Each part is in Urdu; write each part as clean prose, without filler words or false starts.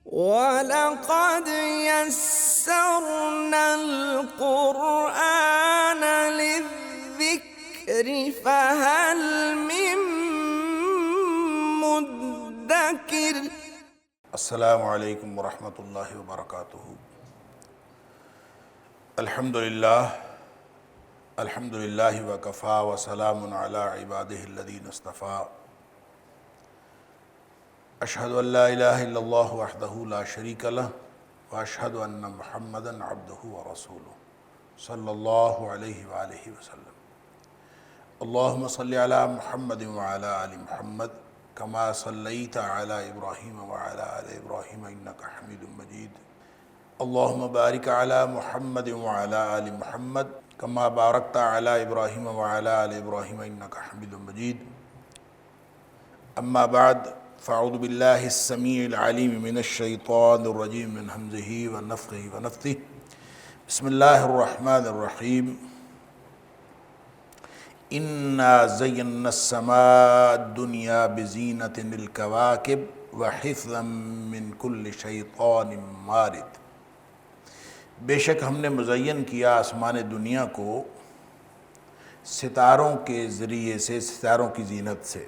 وَلَقَدْ يَسَّرْنَا الْقُرْآنَ لِلذِّكْرِ فَهَلْ مِن مُّدَّكِرٍ۔ السلام علیکم ورحمۃ اللہ وبرکاتہ۔ الحمد للہ وکفیٰ وسلام علی عبادہ الذین اصطفیٰ۔ اشہد ان لا الہ الا اللہ وحدہ لا شریک لہ واشہد ان محمدا عبدہ ورسولہ صلی اللہ علیہ وآلہ وسلم۔ اللہم صلی علی محمد وعلی آل محمد کما صلیت علی ابراہیم وعلی آل ابراہیم انک حمید مجید۔ اللہم بارک علی محمد وعلی آل محمد کما بارکت علی ابراہیم وعلی آل ابراہیم انک حمید مجید۔ اما بعد فاعوذ باللہ السمیع العلیم من الشیطان الرجیم من ہمزہ ونفخہ ونفثہ۔ بسم اللہ الرحمن الرحیم۔ انا زینا السماء الدنیا بزینۃ الکواکب وحفظا من کل شیطان مارد۔ بے شک ہم نے مزین کیا آسمان دنیا کو ستاروں کے ذریعے سے، ستاروں کی زینت سے،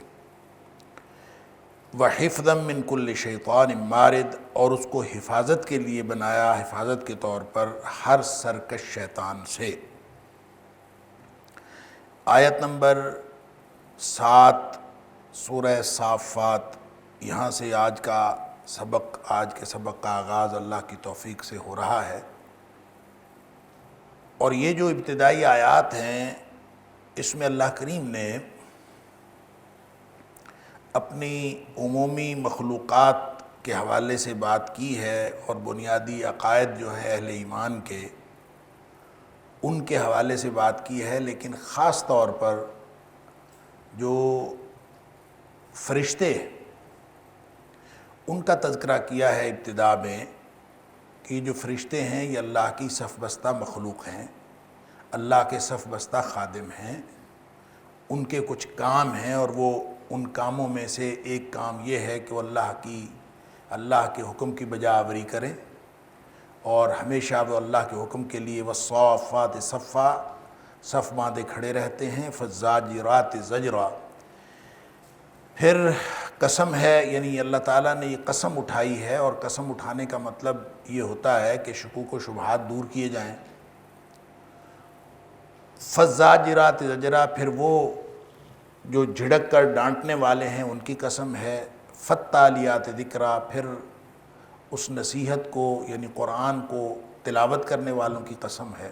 وحفظا من کل شیطان مارد، اور اس کو حفاظت کے لیے بنایا، حفاظت کے طور پر ہر سرکش شیطان سے۔ آیت نمبر 7 سورہ صافات، یہاں سے آج کے سبق کا آغاز اللہ کی توفیق سے ہو رہا ہے۔ اور یہ جو ابتدائی آیات ہیں اس میں اللہ کریم نے اپنی عمومی مخلوقات کے حوالے سے بات کی ہے، اور بنیادی عقائد جو ہے اہل ایمان کے، ان کے حوالے سے بات کی ہے، لیکن خاص طور پر جو فرشتے ان کا تذکرہ کیا ہے ابتدا میں، کہ جو فرشتے ہیں یہ اللہ کی صف بستہ مخلوق ہیں، اللہ کے صف بستہ خادم ہیں۔ ان کے کچھ کام ہیں، اور وہ ان کاموں میں سے ایک کام یہ ہے کہ وہ اللہ کے حکم کی بجا آوری کریں، اور ہمیشہ وہ اللہ کے حکم کے لیے والصافات صفا، صف باندھے کھڑے رہتے ہیں، فالزاجرات زجرا۔ پھر قسم ہے، یعنی اللہ تعالیٰ نے یہ قسم اٹھائی ہے، اور قسم اٹھانے کا مطلب یہ ہوتا ہے کہ شکوک و شبہات دور کیے جائیں۔ فالزاجرات زجرا، پھر وہ جو جھڑک کر ڈانٹنے والے ہیں ان کی قسم ہے۔ فالتالیات ذکرا، پھر اس نصیحت کو یعنی قرآن کو تلاوت کرنے والوں کی قسم ہے۔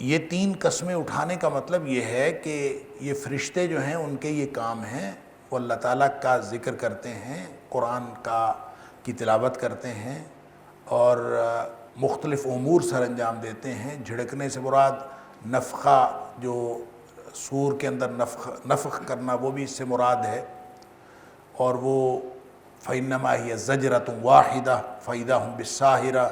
یہ 3 قسمیں اٹھانے کا مطلب یہ ہے کہ یہ فرشتے جو ہیں ان کے یہ کام ہیں، وہ اللہ تعالیٰ کا ذکر کرتے ہیں، قرآن کی تلاوت کرتے ہیں، اور مختلف امور سر انجام دیتے ہیں۔ جھڑکنے سے مراد نفخہ، جو سور کے اندر نفخ کرنا، وہ بھی اس سے مراد ہے، اور وہ فَإِنَّمَا هِيَ زَجْرَةٌ وَاحِدَةٌ فَإِذَا هُمْ بِالسَّاهِرَةِ،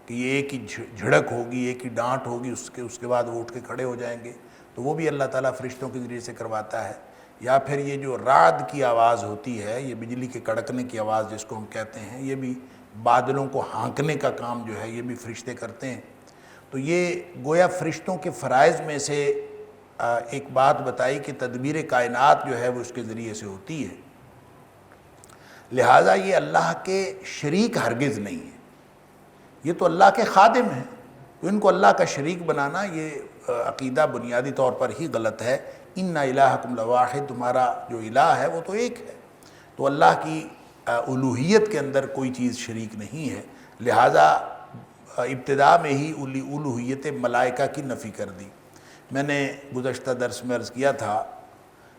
کہ یہ ایک ہی جھڑک ہوگی، ایک ہی ڈانٹ ہوگی، اس کے بعد وہ اٹھ کے کھڑے ہو جائیں گے۔ تو وہ بھی اللہ تعالیٰ فرشتوں کے ذریعے سے کرواتا ہے۔ یا پھر یہ جو رعد کی آواز ہوتی ہے، یہ بجلی کے کڑکنے کی آواز جس کو ہم کہتے ہیں، یہ بھی بادلوں کو ہانکنے کا کام جو ہے یہ بھی فرشتے کرتے ہیں۔ تو یہ گویا فرشتوں کے فرائض میں سے ایک بات بتائی کہ تدبیر کائنات جو ہے وہ اس کے ذریعے سے ہوتی ہے، لہٰذا یہ اللہ کے شریک ہرگز نہیں ہے، یہ تو اللہ کے خادم ہیں، تو ان کو اللہ کا شریک بنانا یہ عقیدہ بنیادی طور پر ہی غلط ہے۔ ان الہکم لواحد، تمہارا جو الہ ہے وہ تو ایک ہے، تو اللہ کی الوہیت کے اندر کوئی چیز شریک نہیں ہے، لہٰذا ابتدا میں ہی الوہیت ملائکہ کی نفی کر دی۔ میں نے گزشتہ درس میں عرض کیا تھا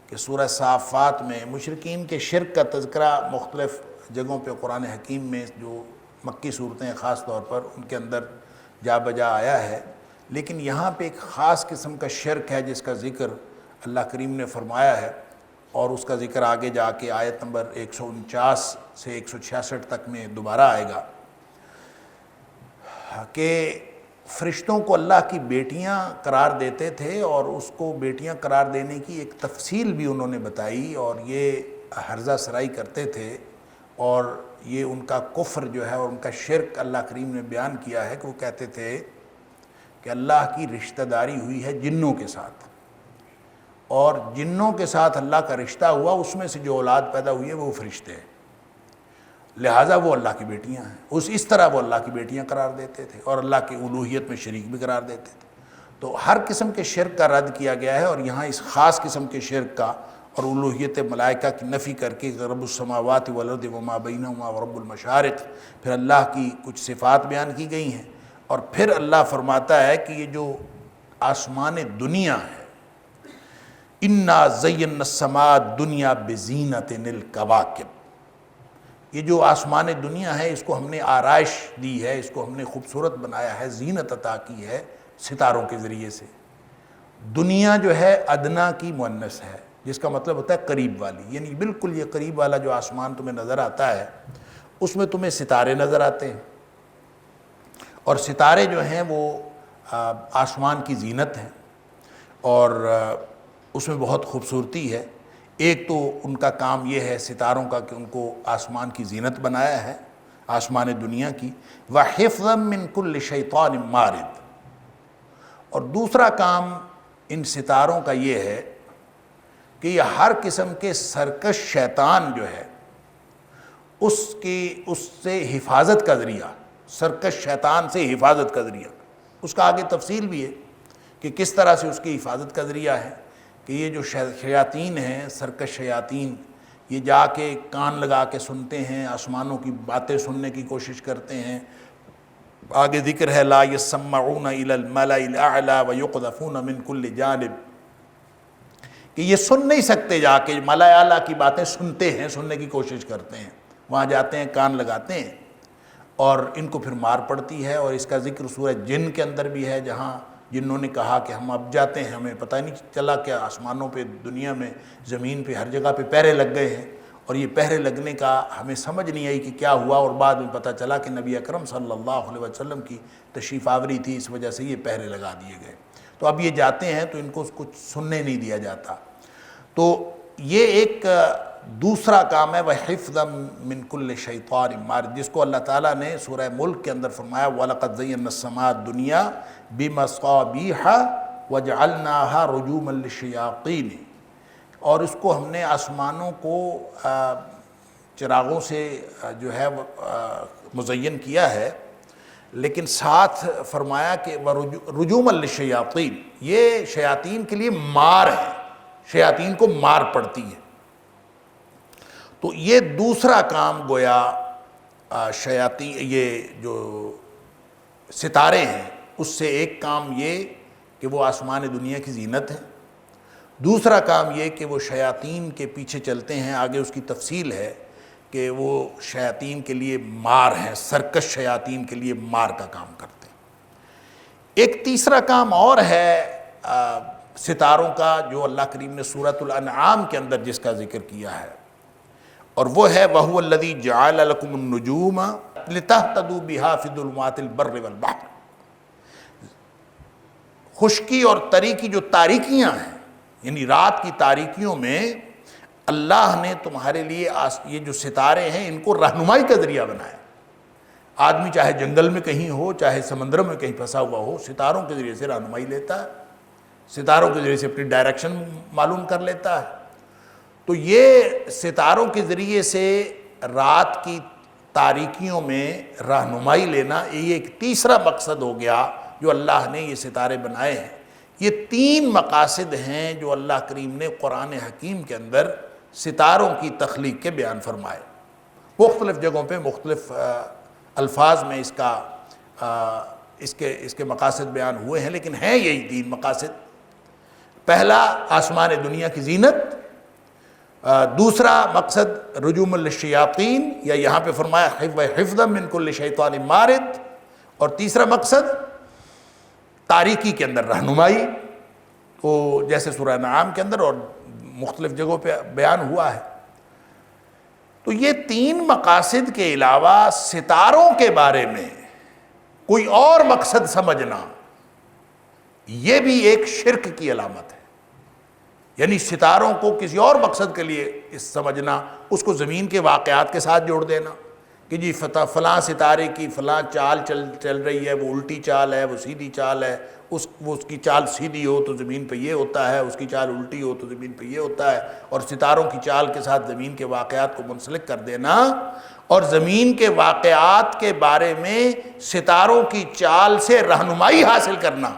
کہ سورہ صافات میں مشرکین کے شرک کا تذکرہ مختلف جگہوں پہ قرآن حکیم میں، جو مکی صورتیں ہیں خاص طور پر، ان کے اندر جا بجا آیا ہے، لیکن یہاں پہ ایک خاص قسم کا شرک ہے جس کا ذکر اللہ کریم نے فرمایا ہے، اور اس کا ذکر آگے جا کے آیت نمبر 149 سے 166 تک میں دوبارہ آئے گا، کہ فرشتوں کو اللہ کی بیٹیاں قرار دیتے تھے، اور اس کو بیٹیاں قرار دینے کی ایک تفصیل بھی انہوں نے بتائی، اور یہ ہرزہ سرائی کرتے تھے اور یہ ان کا کفر جو ہے اور ان کا شرک اللہ کریم نے بیان کیا ہے کہ وہ کہتے تھے کہ اللہ کی رشتہ داری ہوئی ہے جنوں کے ساتھ، اور جنوں کے ساتھ اللہ کا رشتہ ہوا، اس میں سے جو اولاد پیدا ہوئی ہے وہ فرشتے ہیں، لہٰذا وہ اللہ کی بیٹیاں ہیں۔ اس طرح وہ اللہ کی بیٹیاں قرار دیتے تھے اور اللہ کی الوہیت میں شریک بھی قرار دیتے تھے۔ تو ہر قسم کے شرک کا رد کیا گیا ہے، اور یہاں اس خاص قسم کے شرک کا اور الوہیت ملائکہ کی نفی کر کے رب السماوات والارض وما بینہما ورب المشارق، پھر اللہ کی کچھ صفات بیان کی گئی ہیں، اور پھر اللہ فرماتا ہے کہ یہ جو آسمان دنیا ہے، انا زینا السماء الدنیا بزینۃ الکواکب، یہ جو آسمان دنیا ہے اس کو ہم نے آرائش دی ہے، اس کو ہم نے خوبصورت بنایا ہے، زینت عطا کی ہے ستاروں کے ذریعے سے۔ دنیا جو ہے ادنا کی مؤنث ہے، جس کا مطلب ہوتا ہے قریب والی، یعنی بالکل یہ قریب والا جو آسمان تمہیں نظر آتا ہے اس میں تمہیں ستارے نظر آتے ہیں، اور ستارے جو ہیں وہ آسمان کی زینت ہیں، اور اس میں بہت خوبصورتی ہے۔ ایک تو ان کا کام یہ ہے ستاروں کا کہ ان کو آسمان کی زینت بنایا ہے، آسمان دنیا کی، وَحِفْظًا مِّن كُلِّ شَيْطَانٍ مَارِدٍ، اور دوسرا کام ان ستاروں کا یہ ہے کہ یہ ہر قسم کے سرکش شیطان جو ہے اس سے حفاظت کا ذریعہ، سرکش شیطان سے حفاظت کا ذریعہ، اس کا آگے تفصیل بھی ہے کہ کس طرح سے اس کی حفاظت کا ذریعہ ہے، کہ یہ جو شیاطین ہیں، سرکش شیاطین، یہ جا کے کان لگا کے سنتے ہیں، آسمانوں کی باتیں سننے کی کوشش کرتے ہیں۔ آگے ذکر ہے لا يسمعون الى الملأ الاعلى ويقذفون من كل جانب، کہ یہ سن نہیں سکتے، جا کے ملأ اعلیٰ کی باتیں سنتے ہیں، سننے کی کوشش کرتے ہیں، وہاں جاتے ہیں کان لگاتے ہیں، اور ان کو پھر مار پڑتی ہے۔ اور اس کا ذکر سورہ جن کے اندر بھی ہے، جہاں جنہوں نے کہا کہ ہم اب جاتے ہیں، ہمیں پتہ نہیں چلا کہ آسمانوں پہ، دنیا میں، زمین پہ، ہر جگہ پہ پہرے لگ گئے ہیں، اور یہ پہرے لگنے کا ہمیں سمجھ نہیں آئی کہ کیا ہوا، اور بعد میں پتہ چلا کہ نبی اکرم صلی اللہ علیہ وسلم کی تشریف آوری تھی، اس وجہ سے یہ پہرے لگا دیے گئے۔ تو اب یہ جاتے ہیں تو ان کو کچھ سننے نہیں دیا جاتا۔ تو یہ ایک دوسرا کام ہے، وَحِفْظًا مِّن كُلِّ شَيْطَانٍ مَارِدٍ، جس کو اللہ تعالیٰ نے سورہ ملک کے اندر فرمایا وَلَقَدْ زَيَّنَّا السَّمَاءَ الدُّنْيَا بِمَصَابِيحَ وَجَعَلْنَاهَا رُجُومًا لِلشَّيَاطِينِ، اور اس کو ہم نے آسمانوں کو چراغوں سے جو ہے مزین کیا ہے، لیکن ساتھ فرمایا کہ رجوما للشیاطین، یہ شیاطین کے لیے مار ہے، شیاطین کو مار پڑتی ہے۔ تو یہ دوسرا کام گویا شیاطین، یہ جو ستارے ہیں اس سے ایک کام یہ کہ وہ آسمان دنیا کی زینت ہے، دوسرا کام یہ کہ وہ شیاطین کے پیچھے چلتے ہیں، آگے اس کی تفصیل ہے کہ وہ شیاطین کے لیے مار ہیں، سرکش شیاطین کے لیے مار کا کام کرتے ہیں۔ ایک تیسرا کام اور ہے ستاروں کا، جو اللہ کریم نے سورۃ الانعام کے اندر جس کا ذکر کیا ہے، اور وہ ہے وَهُوَ الَّذِي جَعَلَ لَكُمُ النُّجُومَ لِتَهْتَدُوا بِهَا فِي ظُلُمَاتِ الْبَرِّ وَالْبَحْرِ، خشکی اور تری کی جو تاریکیاں ہیں، یعنی رات کی تاریکیوں میں اللہ نے تمہارے لیے یہ جو ستارے ہیں ان کو رہنمائی کا ذریعہ بنایا۔ آدمی چاہے جنگل میں کہیں ہو، چاہے سمندر میں کہیں پھنسا ہوا ہو، ستاروں کے ذریعے سے رہنمائی لیتا ہے، ستاروں کے ذریعے سے اپنی ڈائریکشن معلوم کر لیتا ہے۔ تو یہ ستاروں کے ذریعے سے رات کی تاریکیوں میں رہنمائی لینا، یہ ایک تیسرا مقصد ہو گیا جو اللہ نے یہ ستارے بنائے ہیں۔ یہ تین مقاصد ہیں جو اللہ کریم نے قرآن حکیم کے اندر ستاروں کی تخلیق کے بیان فرمائے۔ مختلف جگہوں پہ مختلف الفاظ میں اس کے مقاصد بیان ہوئے ہیں، لیکن ہیں یہی تین مقاصد۔ پہلا آسمان دنیا کی زینت، دوسرا مقصد رجوم للشیاطین، یا یہاں پہ فرمایا حفظا من کل شیطان مارد، اور تیسرا مقصد تاریکی کے اندر رہنمائی، تو جیسے سورہ انعام کے اندر اور مختلف جگہوں پہ بیان ہوا ہے۔ تو یہ تین مقاصد کے علاوہ ستاروں کے بارے میں کوئی اور مقصد سمجھنا، یہ بھی ایک شرک کی علامت ہے۔ یعنی ستاروں کو کسی اور مقصد کے لیے اس سمجھنا، اس کو زمین کے واقعات کے ساتھ جوڑ دینا کہ جی فلاں ستارے کی فلاں چال چل رہی ہے، وہ الٹی چال ہے، وہ سیدھی چال ہے، اس کی چال سیدھی ہو تو زمین پہ یہ ہوتا ہے، اس کی چال الٹی ہو تو زمین پہ یہ ہوتا ہے، اور ستاروں کی چال کے ساتھ زمین کے واقعات کو منسلک کر دینا، اور زمین کے واقعات کے بارے میں ستاروں کی چال سے رہنمائی حاصل کرنا،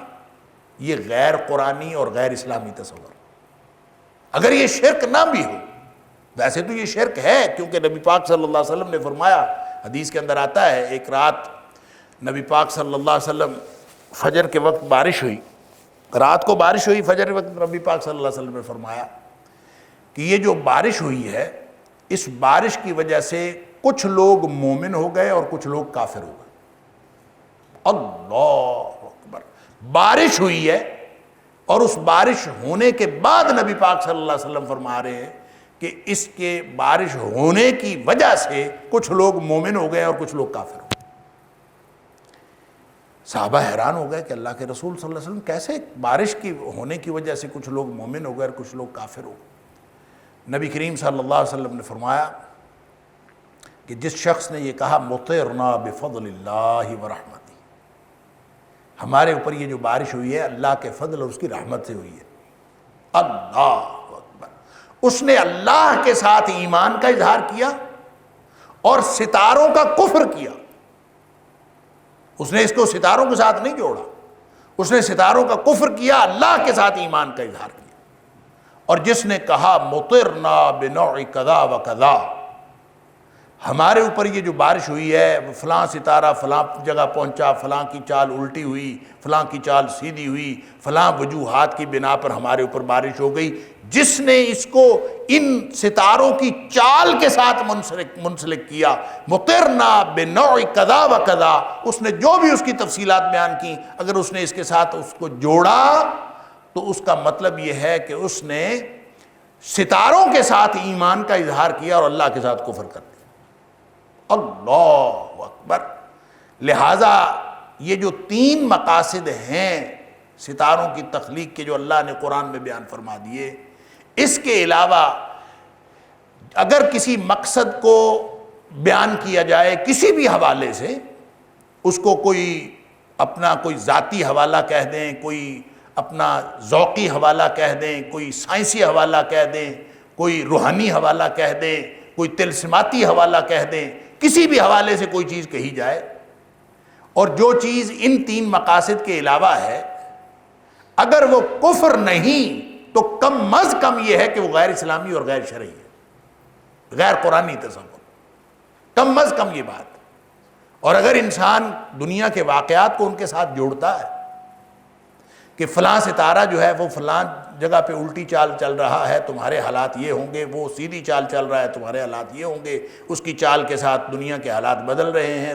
یہ غیر قرآنی اور غیر اسلامی تصور۔ اگر یہ شرک نہ بھی ہو، ویسے تو یہ شرک ہے، کیونکہ نبی پاک صلی اللہ علیہ وسلم نے فرمایا، حدیث کے اندر آتا ہے، ایک رات نبی پاک صلی اللہ علیہ وسلم فجر کے وقت بارش ہوئی، رات کو بارش ہوئی، فجر کے وقت نبی پاک صلی اللہ علیہ وسلم نے فرمایا کہ یہ جو بارش ہوئی ہے، اس بارش کی وجہ سے کچھ لوگ مومن ہو گئے اور کچھ لوگ کافر ہو گئے۔ اللہ اکبر! بارش ہوئی ہے، اور اس بارش ہونے کے بعد نبی پاک صلی اللہ علیہ وسلم فرما رہے ہیں کہ اس کے بارش ہونے کی وجہ سے کچھ لوگ مومن ہو گئے اور کچھ لوگ کافر ہو گئے۔ صحابہ حیران ہو گئے کہ اللہ کے رسول صلی اللہ علیہ وسلم کیسے بارش کی ہونے کی وجہ سے کچھ لوگ مومن ہو گئے اور کچھ لوگ کافر ہو گئے؟ نبی کریم صلی اللہ علیہ وسلم نے فرمایا کہ جس شخص نے یہ کہا مطرنا بفضل اللہ ورحمتہ، ہمارے اوپر یہ جو بارش ہوئی ہے اللہ کے فضل اور اس کی رحمت سے ہوئی ہے، اللہ اکبر، اس نے اللہ کے ساتھ ایمان کا اظہار کیا اور ستاروں کا کفر کیا۔ اس نے اس کو ستاروں کے ساتھ نہیں جوڑا، اس نے ستاروں کا کفر کیا، اللہ کے ساتھ ایمان کا اظہار کیا۔ اور جس نے کہا مطرنا بنوع کذا و کذا، ہمارے اوپر یہ جو بارش ہوئی ہے، فلاں ستارہ فلاں جگہ پہنچا، فلاں کی چال الٹی ہوئی، فلاں کی چال سیدھی ہوئی، فلاں وجوہات کی بنا پر ہمارے اوپر بارش ہو گئی، جس نے اس کو ان ستاروں کی چال کے ساتھ منسلک کیا، مطرنا بنوع کذا و کذا، اس نے جو بھی اس کی تفصیلات بیان کی، اگر اس نے اس کے ساتھ اس کو جوڑا تو اس کا مطلب یہ ہے کہ اس نے ستاروں کے ساتھ ایمان کا اظہار کیا اور اللہ کے ساتھ کفر کر دیا۔ اللہ اکبر! لہٰذا یہ جو تین مقاصد ہیں ستاروں کی تخلیق کے جو اللہ نے قرآن میں بیان فرما دیے، اس کے علاوہ اگر کسی مقصد کو بیان کیا جائے کسی بھی حوالے سے، اس کو کوئی اپنا کوئی ذاتی حوالہ کہہ دیں، کوئی اپنا ذوقی حوالہ کہہ دیں، کوئی سائنسی حوالہ کہہ دیں، کوئی روحانی حوالہ کہہ دیں، کوئی طلسماتی حوالہ کہہ دیں، کسی بھی حوالے سے کوئی چیز کہی جائے، اور جو چیز ان تین مقاصد کے علاوہ ہے، اگر وہ کفر نہیں تو کم از کم یہ ہے کہ وہ غیر اسلامی اور غیر شرعی ہے، غیر قرآنی تصور، کم از کم یہ بات۔ اور اگر انسان دنیا کے واقعات کو ان کے ساتھ جوڑتا ہے کہ فلاں ستارہ جو ہے وہ فلاں جگہ پہ الٹی چال چل رہا ہے، تمہارے حالات یہ ہوں گے، وہ سیدھی چال چل رہا ہے، تمہارے حالات یہ ہوں گے، اس کی چال کے ساتھ دنیا کے حالات بدل رہے ہیں،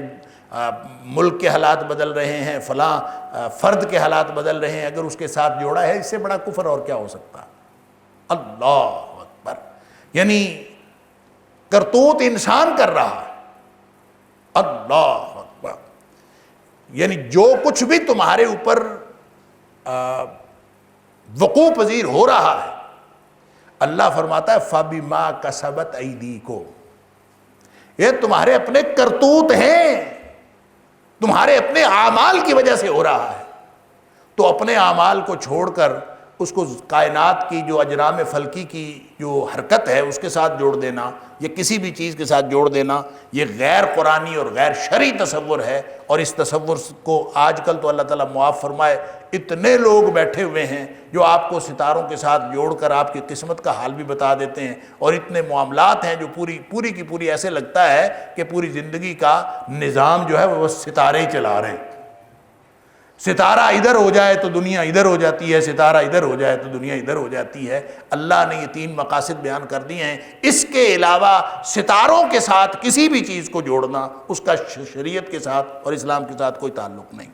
ملک کے حالات بدل رہے ہیں، فلاں فرد کے حالات بدل رہے ہیں، اگر اس کے ساتھ جوڑا ہے، اس سے بڑا کفر اور کیا ہو سکتا؟ اللہ اکبر! یعنی کرتوت انسان کر رہا ہے، اللہ اکبر! یعنی جو کچھ بھی تمہارے اوپر وقوع پذیر ہو رہا ہے، اللہ فرماتا ہے فَبِمَا كَسَبَتْ أَيْدِيكُمْ، یہ تمہارے اپنے کرتوت ہیں، تمہارے اپنے اعمال کی وجہ سے ہو رہا ہے۔ تو اپنے اعمال کو چھوڑ کر اس کو کائنات کی جو اجرام فلکی کی جو حرکت ہے اس کے ساتھ جوڑ دینا، یا کسی بھی چیز کے ساتھ جوڑ دینا، یہ غیر قرآنی اور غیر شرعی تصور ہے۔ اور اس تصور کو آج کل تو اللہ تعالیٰ معاف فرمائے، اتنے لوگ بیٹھے ہوئے ہیں جو آپ کو ستاروں کے ساتھ جوڑ کر آپ کی قسمت کا حال بھی بتا دیتے ہیں، اور اتنے معاملات ہیں جو پوری کی پوری ایسے لگتا ہے کہ پوری زندگی کا نظام جو ہے وہ بس ستارے ہی چلا رہے ہیں۔ ستارہ ادھر ہو جائے تو دنیا ادھر ہو جاتی ہے، ستارہ ادھر ہو جائے تو دنیا ادھر ہو جاتی ہے۔ اللہ نے یہ تین مقاصد بیان کر دیے ہیں، اس کے علاوہ ستاروں کے ساتھ کسی بھی چیز کو جوڑنا اس کا شریعت کے ساتھ اور اسلام کے ساتھ کوئی تعلق نہیں۔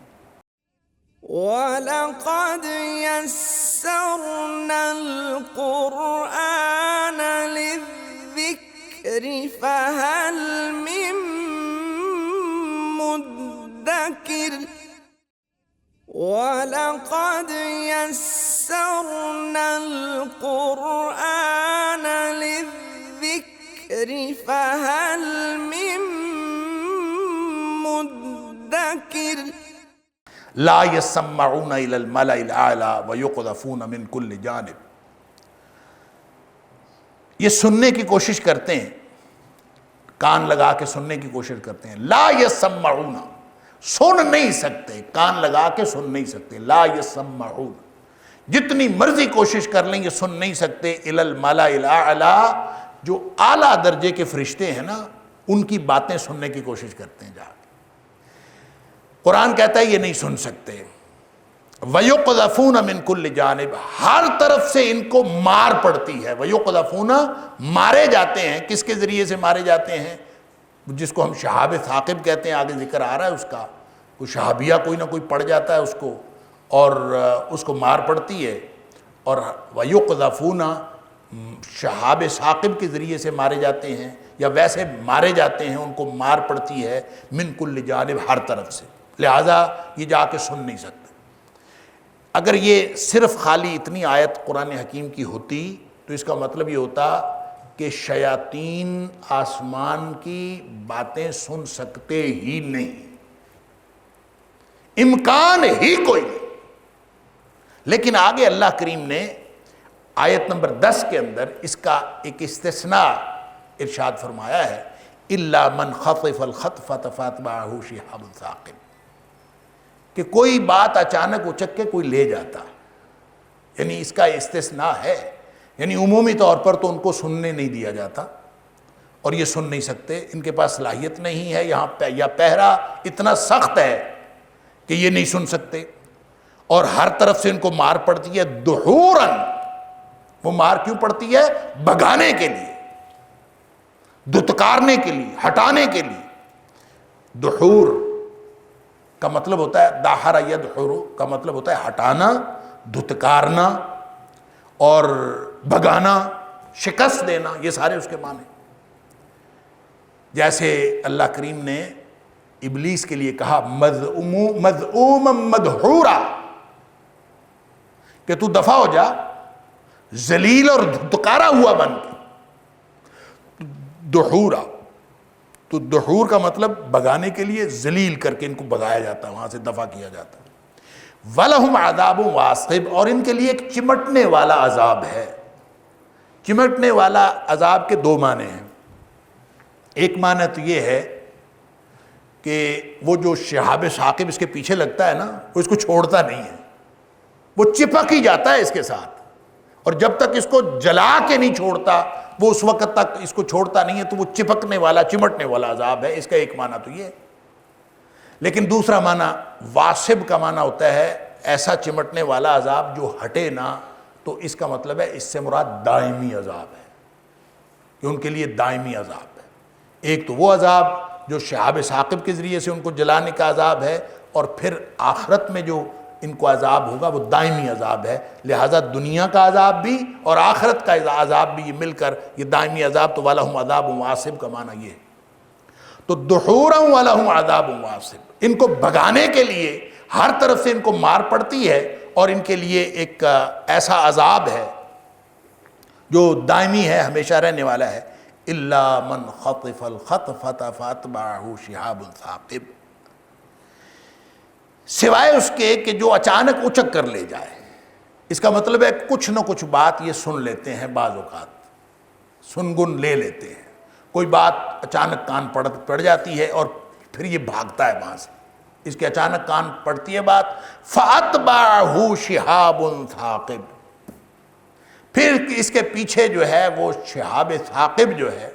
وَلَقَدْ يَسَّرْنَا الْقُرْآنَ لِلذِّكْرِ فَهَلْ مِن مُّدَّكِرٍ وَلَقَدْ يَسَّرْنَا يسرنا القرآن للذكر فهل من مدكر لا يسمعون الى الملأ الاعلى ويقذفون من كل جانب. یہ سننے کی کوشش کرتے ہیں، کان لگا کے سننے کی کوشش کرتے ہیں. لا يسمعون، سن نہیں سکتے، کان لگا کے سن نہیں سکتے. لا يسمعون، جتنی مرضی کوشش کر لیں یہ سن نہیں سکتے. الی الملأ الاعلی، جو اعلیٰ درجے کے فرشتے ہیں نا، ان کی باتیں سننے کی کوشش کرتے ہیں. جا قرآن کہتا ہے یہ نہیں سن سکتے. وَيُقْذَفُونَ مِن كُلِّ جانب، ہر طرف سے ان کو مار پڑتی ہے. وَيُقْذَفُونَ، مارے جاتے ہیں. کس کے ذریعے سے مارے جاتے ہیں؟ جس کو ہم شہاب ثاقب کہتے ہیں، آگے ذکر آ رہا ہے اس کا. کوئی شہابیہ کوئی نہ کوئی پڑ جاتا ہے اس کو اور اس کو مار پڑتی ہے. اور وَيُقْذَفُونَ، شہاب ثاقب کے ذریعے سے مارے جاتے ہیں یا ویسے مارے جاتے ہیں، ان کو مار پڑتی ہے. من کل جانب، ہر طرف سے. لہٰذا یہ جا کے سن نہیں سکتے. اگر یہ صرف خالی اتنی آیت قرآن حکیم کی ہوتی تو اس کا مطلب یہ ہوتا کہ شیاطین آسمان کی باتیں سن سکتے ہی نہیں، امکان ہی کوئی نہیں. لیکن آگے اللہ کریم نے آیت نمبر 10 کے اندر اس کا ایک استثناء ارشاد فرمایا ہے. الا من خطف الخطفة فاتبعه شهاب ثاقب، کہ کوئی بات اچانک اچک کے کوئی لے جاتا، یعنی اس کا استثناء ہے. یعنی عمومی طور پر تو ان کو سننے نہیں دیا جاتا اور یہ سن نہیں سکتے، ان کے پاس صلاحیت نہیں ہے یہاں پہ، یا پہرا اتنا سخت ہے کہ یہ نہیں سن سکتے. اور ہر طرف سے ان کو مار پڑتی ہے. دحوراً، وہ مار کیوں پڑتی ہے؟ بھگانے کے لیے، دھتکارنے کے لیے، ہٹانے کے لیے. دحور کا مطلب ہوتا ہے، داہر یدحر کا مطلب ہوتا ہے ہٹانا، دھتکارنا اور بھگانا، شکست دینا، یہ سارے اس کے معنی. جیسے اللہ کریم نے ابلیس کے لیے کہا مذعوما مدحورا، کہ تو دفع ہو جا، ذلیل اور دھتکارا ہوا بن کے. دحورا، تو دحور کا مطلب بھگانے کے لیے، ذلیل کر کے ان کو بھگایا جاتا، وہاں سے دفع کیا جاتا. وَلَهُمْ عَذَابٌ وَاصِبٌ، اور ان کے لیے ایک چمٹنے والا عذاب ہے. چمٹنے والا عذاب کے دو معنی ہیں. ایک معنی تو یہ ہے کہ وہ جو شہاب ثاقب اس کے پیچھے لگتا ہے نا، وہ اس کو چھوڑتا نہیں ہے، وہ چپک ہی جاتا ہے اس کے ساتھ، اور جب تک اس کو جلا کے نہیں چھوڑتا وہ اس وقت تک اس کو چھوڑتا نہیں ہے. تو وہ چپکنے والا، چمٹنے والا عذاب ہے. اس کا ایک معنی تو یہ ہے. لیکن دوسرا معنی واصب کا معنی ہوتا ہے ایسا چمٹنے والا عذاب جو ہٹے نہ. تو اس کا مطلب ہے اس سے مراد دائمی عذاب ہے، کہ ان کے لیے دائمی عذاب ہے. ایک تو وہ عذاب جو شہاب ثاقب کے ذریعے سے ان کو جلانے کا عذاب ہے، اور پھر آخرت میں جو ان کو عذاب ہوگا وہ دائمی عذاب ہے. لہٰذا دنیا کا عذاب بھی اور آخرت کا عذاب بھی، یہ مل کر یہ دائمی عذاب. تو وَلَهُمْ عَذَابٌ وَاصِبٌ کا معنی یہ ہے. تو دحوراً وَلَهُمْ عَذَابٌ وَاصِبٌ، ان کو بھگانے کے لیے ہر طرف سے ان کو مار پڑتی ہے، اور ان کے لیے ایک ایسا عذاب ہے جو دائمی ہے، ہمیشہ رہنے والا ہے. إِلَّا مَنْ خَطِفَ الْخَطْفَةَ فَأَتْبَعَهُ شِهَابٌ ثَاقِبٌ، سوائے اس کے کہ جو اچانک اچک کر لے جائے. اس کا مطلب ہے کچھ نہ کچھ بات یہ سن لیتے ہیں، بعض اوقات سنگن لے لیتے ہیں. کوئی بات اچانک کان پڑ جاتی ہے اور پھر یہ بھاگتا ہے وہاں سے. اس کے اچانک کان پڑتی ہے بات، فَأَتْبَعَهُ شِهَابٌ ثَاقِبٌ، پھر اس کے پیچھے جو ہے وہ شہاب ثاقب جو ہے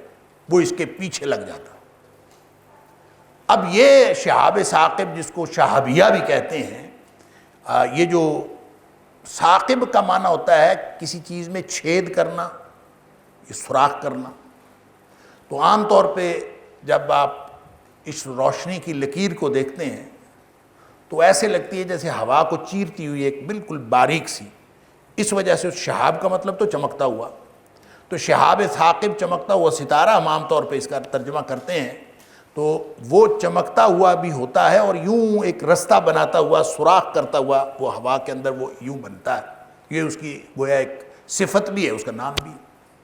وہ اس کے پیچھے لگ جاتا. اب یہ شہاب ثاقب جس کو شہابیہ بھی کہتے ہیں، یہ جو ثاقب کا معنی ہوتا ہے کسی چیز میں چھید کرنا، یہ سوراخ کرنا. تو عام طور پہ جب آپ اس روشنی کی لکیر کو دیکھتے ہیں تو ایسے لگتی ہے جیسے ہوا کو چیرتی ہوئی ایک بالکل باریک سی. اس وجہ سے اس شہاب کا مطلب تو چمکتا ہوا. تو شہاب ثاقب چمکتا ہوا ستارہ ہم عام طور پہ اس کا ترجمہ کرتے ہیں. تو وہ چمکتا ہوا بھی ہوتا ہے اور یوں ایک رستہ بناتا ہوا، سوراخ کرتا ہوا وہ ہوا کے اندر وہ یوں بنتا ہے. یہ اس کی گویا ایک صفت بھی ہے، اس کا نام بھی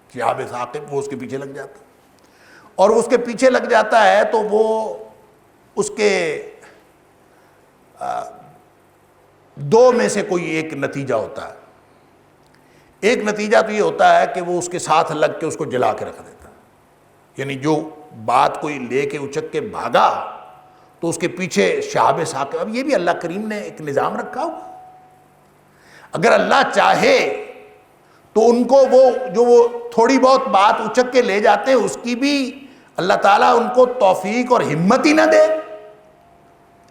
شہاب ثاقب، وہ اس کے پیچھے لگ جاتا ہے، اور اس کے پیچھے لگ جاتا ہے تو وہ اس کے دو میں سے کوئی ایک نتیجہ ہوتا ہے۔ ایک نتیجہ تو یہ ہوتا ہے کہ وہ اس کے ساتھ لگ کے اس کو جلا کے رکھ دیتا ہے، یعنی جو بات کوئی لے کے اچک کے بھاگا تو اس کے پیچھے شہاب ثاقب۔ اب یہ بھی اللہ کریم نے ایک نظام رکھا ہوا، اگر اللہ چاہے تو ان کو وہ تھوڑی بہت بات اچک کے لے جاتے ہیں، اس کی بھی اللہ تعالیٰ ان کو توفیق اور ہمت ہی نہ دے،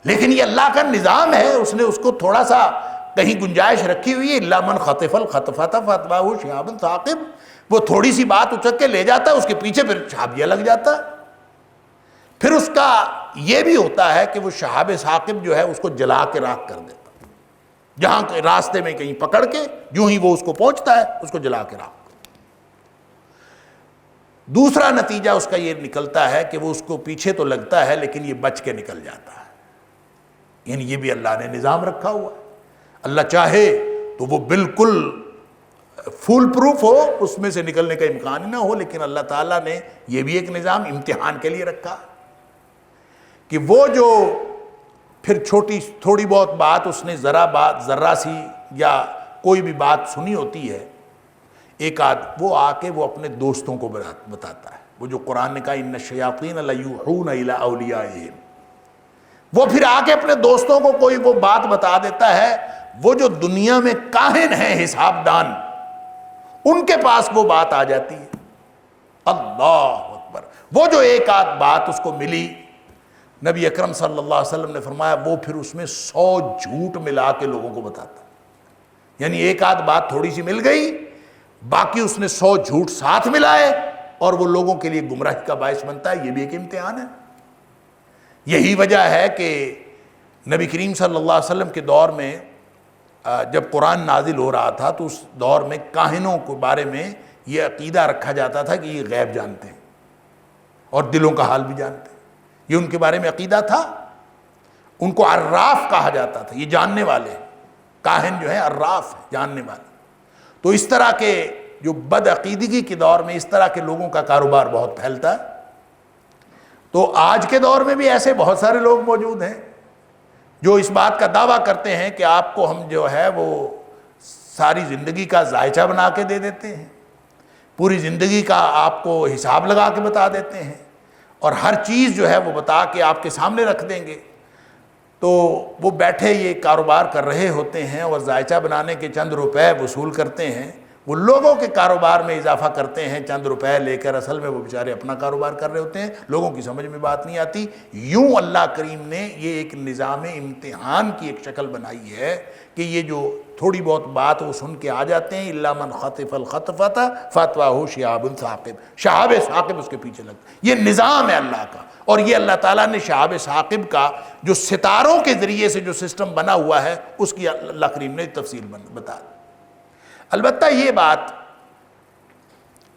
لیکن یہ اللہ کا نظام ہے، اس نے اس کو تھوڑا سا کہیں گنجائش رکھی ہوئی ہے۔ الا من خطف الخطفۃ فاتبعہ شہاب ثاقب، وہ تھوڑی سی بات اچک کے لے جاتا ہے، اس کے پیچھے پھر شہابیہ لگ جاتا ہے۔ پھر اس کا یہ بھی ہوتا ہے کہ وہ شہاب ثاقب جو ہے اس کو جلا کے راکھ کر دیتا، جہاں راستے میں کہیں پکڑ کے جو ہی وہ اس کو پہنچتا ہے اس کو جلا کے راکھ۔ دوسرا نتیجہ اس کا یہ نکلتا ہے کہ وہ اس کو پیچھے تو لگتا ہے لیکن یہ بچ کے نکل جاتا ہے، یعنی یہ بھی اللہ نے نظام رکھا ہوا ہے۔ اللہ چاہے تو وہ بالکل فول پروف ہو، اس میں سے نکلنے کا امکان ہی نہ ہو، لیکن اللہ تعالیٰ نے یہ بھی ایک نظام امتحان کے لیے رکھا کہ وہ جو پھر تھوڑی بہت بات اس نے ذرہ سی یا کوئی بھی بات سنی ہوتی ہے، ایک وہ آ کے وہ اپنے دوستوں کو بتاتا ہے، وہ جو قرآن نے کہا ان الشیاطین لیوحون الی اولیائہم، وہ پھر آ کے اپنے دوستوں کو کوئی وہ بات بتا دیتا ہے، وہ جو دنیا میں کاہن ہیں حساب دان، ان کے پاس وہ بات آ جاتی ہے۔ اللہ اکبر، وہ جو ایک آدھ بات اس کو ملی، نبی اکرم صلی اللہ علیہ وسلم نے فرمایا وہ پھر اس میں 100 جھوٹ ملا کے لوگوں کو بتاتا، یعنی ایک آدھ بات تھوڑی سی مل گئی، باقی اس نے 100 جھوٹ ساتھ ملائے اور وہ لوگوں کے لیے گمراہی کا باعث بنتا ہے۔ یہ بھی ایک امتحان ہے۔ یہی وجہ ہے کہ نبی کریم صلی اللہ علیہ وسلم کے دور میں جب قرآن نازل ہو رہا تھا تو اس دور میں کاہنوں کے بارے میں یہ عقیدہ رکھا جاتا تھا کہ یہ غیب جانتے ہیں اور دلوں کا حال بھی جانتے ہیں، یہ ان کے بارے میں عقیدہ تھا۔ ان کو عراف کہا جاتا تھا، یہ جاننے والے ہیں، کاہن جو ہے عراف ہے، جاننے والے۔ تو اس طرح کے جو بد عقیدگی کے دور میں اس طرح کے لوگوں کا کاروبار بہت پھیلتا ہے۔ تو آج کے دور میں بھی ایسے بہت سارے لوگ موجود ہیں جو اس بات کا دعویٰ کرتے ہیں کہ آپ کو ہم جو ہے وہ ساری زندگی کا ذائچہ بنا کے دے دیتے ہیں، پوری زندگی کا آپ کو حساب لگا کے بتا دیتے ہیں، اور ہر چیز جو ہے وہ بتا کے آپ کے سامنے رکھ دیں گے۔ تو وہ بیٹھے یہ کاروبار کر رہے ہوتے ہیں اور ذائچہ بنانے کے چند روپے وصول کرتے ہیں، وہ لوگوں کے کاروبار میں اضافہ کرتے ہیں چند روپے لے کر، اصل میں وہ بیچارے اپنا کاروبار کر رہے ہوتے ہیں، لوگوں کی سمجھ میں بات نہیں آتی۔ یوں اللہ کریم نے یہ ایک نظام امتحان کی ایک شکل بنائی ہے کہ یہ جو تھوڑی بہت بات وہ سن کے آ جاتے ہیں، الا من خطف الخطفۃ فاتبعہ شہاب ثاقب، شہاب ثاقب اس کے پیچھے لگتا ہے۔ یہ نظام ہے اللہ کا، اور یہ اللہ تعالیٰ نے شہاب ثاقب کا جو ستاروں کے ذریعے سے جو سسٹم بنا ہوا ہے اس کی اللہ کریم نے تفصیل بتا دی۔ البتہ یہ بات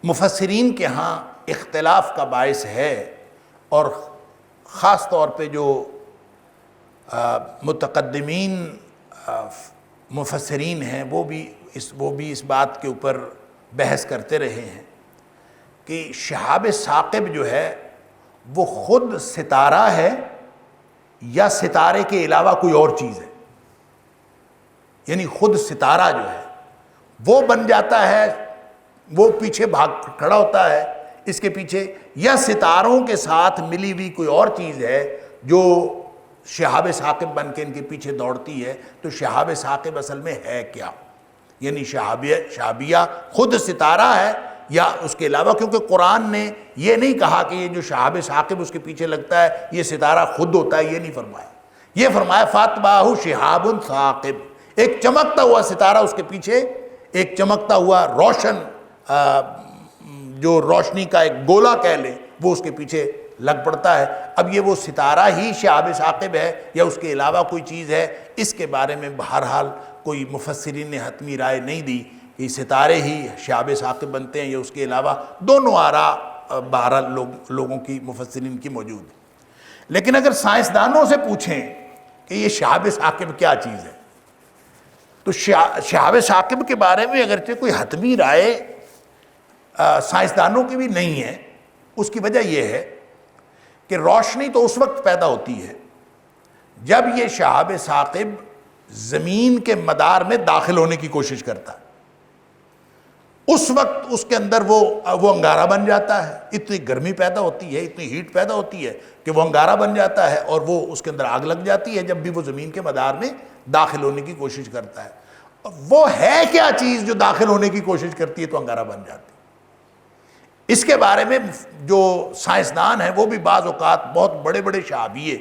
مفسرین کے ہاں اختلاف کا باعث ہے، اور خاص طور پہ جو متقدمین مفسرین ہیں وہ بھی اس بات کے اوپر بحث کرتے رہے ہیں کہ شہاب ثاقب جو ہے وہ خود ستارہ ہے یا ستارے کے علاوہ کوئی اور چیز ہے، یعنی خود ستارہ جو ہے وہ بن جاتا ہے، وہ پیچھے بھاگ کھڑا ہوتا ہے اس کے پیچھے، یا ستاروں کے ساتھ ملی ہوئی کوئی اور چیز ہے جو شہاب ثاقب بن کے ان کے پیچھے دوڑتی ہے۔ تو شہاب ثاقب اصل میں ہے کیا؟ یعنی شہابیہ خود ستارہ ہے یا اس کے علاوہ؟ کیونکہ قرآن نے یہ نہیں کہا کہ یہ جو شہاب ثاقب اس کے پیچھے لگتا ہے یہ ستارہ خود ہوتا ہے، یہ نہیں فرمایا۔ یہ فرمایا فاتبعہ شہاب ثاقب، ایک چمکتا ہوا ستارہ اس کے پیچھے، ایک چمکتا ہوا روشن جو روشنی کا ایک گولا کہہ لیں وہ اس کے پیچھے لگ پڑتا ہے۔ اب یہ وہ ستارہ ہی شہاب ثاقب ہے یا اس کے علاوہ کوئی چیز ہے، اس کے بارے میں بہرحال کوئی مفسرین نے حتمی رائے نہیں دی کہ ستارے ہی شہاب ثاقب بنتے ہیں یا اس کے علاوہ، دونوں آراء بہرحال لوگوں کی مفسرین کی موجود ہیں۔ لیکن اگر سائنسدانوں سے پوچھیں کہ یہ شہاب ثاقب کیا چیز ہے تو شہاب ثاقب کے بارے میں اگرچہ کوئی حتمی رائے سائنسدانوں کی بھی نہیں ہے، اس کی وجہ یہ ہے کہ روشنی تو اس وقت پیدا ہوتی ہے جب یہ شہاب ثاقب زمین کے مدار میں داخل ہونے کی کوشش کرتا ہے، اس وقت اس کے اندر وہ انگارہ بن جاتا ہے، اتنی گرمی پیدا ہوتی ہے، اتنی ہیٹ پیدا ہوتی ہے کہ وہ انگارہ بن جاتا ہے اور وہ اس کے اندر آگ لگ جاتی ہے جب بھی وہ زمین کے مدار میں داخل ہونے کی کوشش کرتا ہے۔ اور وہ ہے کیا چیز جو داخل ہونے کی کوشش کرتی ہے تو انگارہ بن جاتی ہے؟ اس کے بارے میں جو سائنسدان ہیں وہ بھی بعض اوقات بہت بڑے بڑے شہابیے،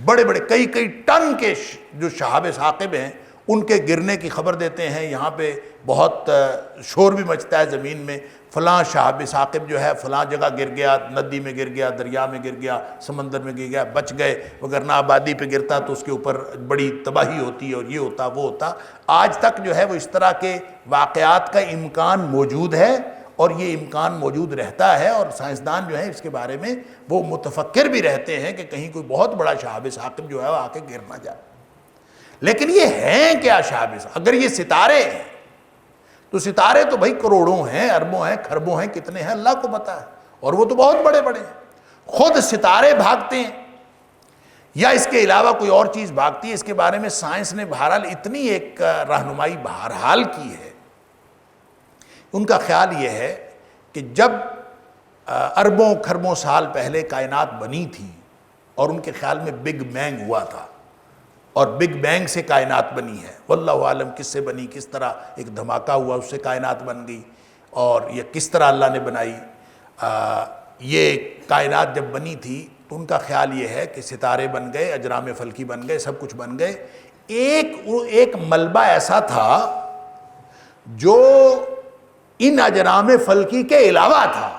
بڑے بڑے کئی ٹن کے جو شہاب ثاقب ہیں ان کے گرنے کی خبر دیتے ہیں۔ یہاں پہ بہت شور بھی مچتا ہے زمین میں، فلاں شہاب ثاقب جو ہے فلاں جگہ گر گیا، ندی میں گر گیا، دریا میں گر گیا، سمندر میں گر گیا، بچ گئے، وگرنہ آبادی پہ گرتا تو اس کے اوپر بڑی تباہی ہوتی اور یہ ہوتا وہ ہوتا۔ آج تک جو ہے وہ اس طرح کے واقعات کا امکان موجود ہے اور یہ امکان موجود رہتا ہے، اور سائنسدان جو ہیں اس کے بارے میں وہ متفکر بھی رہتے ہیں کہ کہیں کوئی بہت بڑا شہاب ثاقب جو ہے وہ آ کے گر نہ جائے۔ لیکن یہ ہیں کیا شہاب ثاقب؟ اگر یہ ستارے ہیں تو ستارے تو بھائی کروڑوں ہیں، اربوں ہیں، کھربوں ہیں، کتنے ہیں اللہ کو پتہ ہے، اور وہ تو بہت بڑے بڑے ہیں۔ خود ستارے بھاگتے ہیں یا اس کے علاوہ کوئی اور چیز بھاگتی ہے، اس کے بارے میں سائنس نے بہرحال اتنی ایک رہنمائی بہرحال کی ہے۔ ان کا خیال یہ ہے کہ جب اربوں کھربوں سال پہلے کائنات بنی تھی اور ان کے خیال میں بگ بینگ ہوا تھا اور بگ بینگ سے کائنات بنی ہے، واللہ عالم کس سے بنی، کس طرح ایک دھماکہ ہوا اس سے کائنات بن گئی اور یہ کس طرح اللہ نے بنائی۔ یہ کائنات جب بنی تھی تو ان کا خیال یہ ہے کہ ستارے بن گئے، اجرام فلکی بن گئے، سب کچھ بن گئے۔ ایک ملبہ ایسا تھا جو ان اجرام فلکی کے علاوہ تھا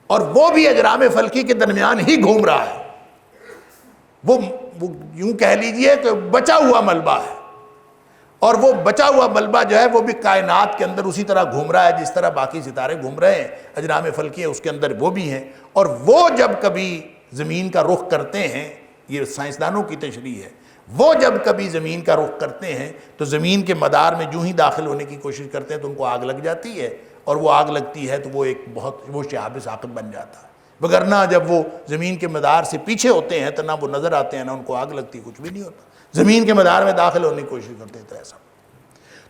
اور وہ بھی اجرام فلکی کے درمیان ہی گھوم رہا ہے۔ وہ یوں کہہ لیجئے کہ بچا ہوا ملبہ ہے، اور وہ بچا ہوا ملبہ جو ہے وہ بھی کائنات کے اندر اسی طرح گھوم رہا ہے جس طرح باقی ستارے گھوم رہے ہیں۔ اجرام فلکی ہے اس کے اندر وہ بھی ہیں، اور وہ جب کبھی زمین کا رخ کرتے ہیں، یہ سائنسدانوں کی تشریح ہے، وہ جب کبھی زمین کا رخ کرتے ہیں تو زمین کے مدار میں جو ہی داخل ہونے کی کوشش کرتے ہیں تو ان کو آگ لگ جاتی ہے، اور وہ آگ لگتی ہے تو وہ شہاب ثاقب بن جاتا ہے۔ وگرنہ جب وہ زمین کے مدار سے پیچھے ہوتے ہیں تو نہ وہ نظر آتے ہیں، نہ ان کو آگ لگتی، کچھ بھی نہیں ہوتا۔ زمین کے مدار میں داخل ہونے کی کوشش کرتے ہیں تو ایسا۔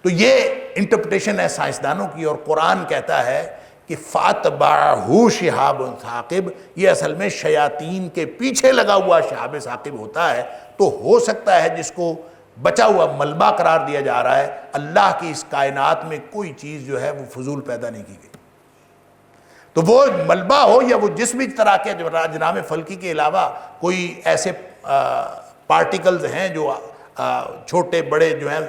تو یہ انٹرپریٹیشن ہے سائنسدانوں کی، اور قرآن کہتا ہے کہ فَأَتْبَعَهُ شِهَابٌ ثَاقِبٌ، یہ اصل میں شیاطین کے پیچھے لگا ہوا شہاب ثاقب ہوتا ہے۔ تو ہو سکتا ہے جس کو بچا ہوا ملبہ قرار دیا جا رہا ہے، اللہ کی اس کائنات میں کوئی چیز جو ہے وہ فضول پیدا نہیں کی گئی، تو وہ ملبہ ہو یا وہ جس بھی طرح کے اجرام فلکی کے علاوہ کوئی ایسے پارٹیکلز ہیں جو چھوٹے بڑے جو ہیں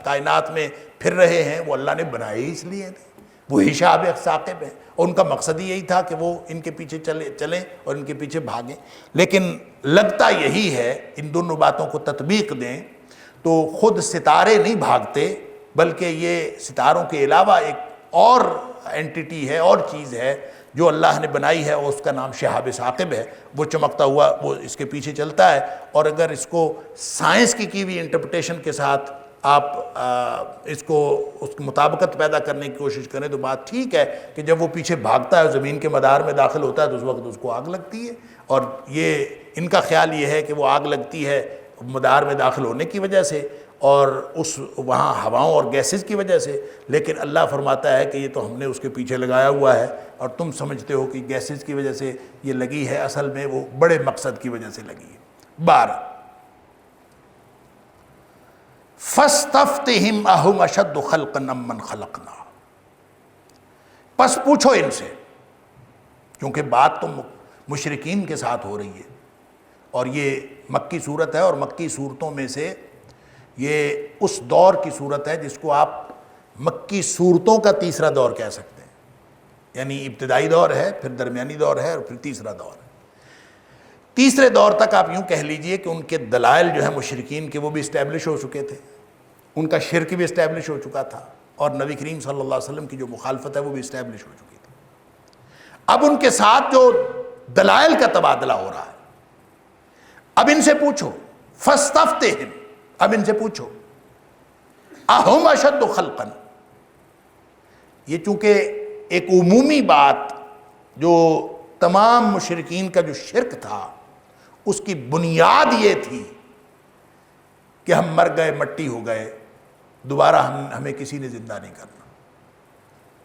کائنات میں پھر رہے ہیں، وہ اللہ نے بنائے اس لیے تھے، وہی شہاب ثاقب ہیں، اور ان کا مقصد یہی تھا کہ وہ ان کے پیچھے چلیں اور ان کے پیچھے بھاگیں۔ لیکن لگتا یہی ہے، ان دونوں باتوں کو تطبیق دیں تو خود ستارے نہیں بھاگتے، بلکہ یہ ستاروں کے علاوہ ایک اور اینٹیٹی ہے، اور چیز ہے جو اللہ نے بنائی ہے، اور اس کا نام شہاب ثاقب ہے۔ وہ چمکتا ہوا وہ اس کے پیچھے چلتا ہے، اور اگر اس کو سائنس کی ہوئی انٹرپریٹیشن کے ساتھ آپ اس کی مطابقت پیدا کرنے کی کوشش کریں تو بات ٹھیک ہے کہ جب وہ پیچھے بھاگتا ہے زمین کے مدار میں داخل ہوتا ہے تو اس وقت اس کو آگ لگتی ہے، اور یہ ان کا خیال یہ ہے کہ وہ آگ لگتی ہے مدار میں داخل ہونے کی وجہ سے اور وہاں ہواؤں اور گیسز کی وجہ سے۔ لیکن اللہ فرماتا ہے کہ یہ تو ہم نے اس کے پیچھے لگایا ہوا ہے، اور تم سمجھتے ہو کہ گیسز کی وجہ سے یہ لگی ہے، اصل میں وہ بڑے مقصد کی وجہ سے لگی ہے۔ 12 فَاسْتَفْتِهِمْ أَهُمْ أَشَدُّ خَلْقًا أَمَّنْ خَلَقْنَا، پس پوچھو ان سے، کیونکہ بات تو مشرکین کے ساتھ ہو رہی ہے، اور یہ مکی صورت ہے، اور مکی صورتوں میں سے یہ اس دور کی صورت ہے جس کو آپ مکی صورتوں کا تیسرا دور کہہ سکتے ہیں، یعنی ابتدائی دور ہے، پھر درمیانی دور ہے، اور پھر تیسرا دور ہے۔ تیسرے دور تک آپ یوں کہہ لیجئے کہ ان کے دلائل جو ہیں مشرکین کے وہ بھی اسٹیبلش ہو چکے تھے، ان کا شرک بھی اسٹیبلش ہو چکا تھا، اور نبی کریم صلی اللہ علیہ وسلم کی جو مخالفت ہے وہ بھی اسٹیبلش ہو چکی تھی۔ اب ان کے ساتھ جو دلائل کا تبادلہ ہو رہا ہے، اب ان سے پوچھو، فاستفتہم، اب ان سے پوچھو اہم اشد خلقا، یہ چونکہ ایک عمومی بات جو تمام مشرکین کا جو شرک تھا اس کی بنیاد یہ تھی کہ ہم مر گئے، مٹی ہو گئے، دوبارہ ہمیں کسی نے زندہ نہیں کرنا۔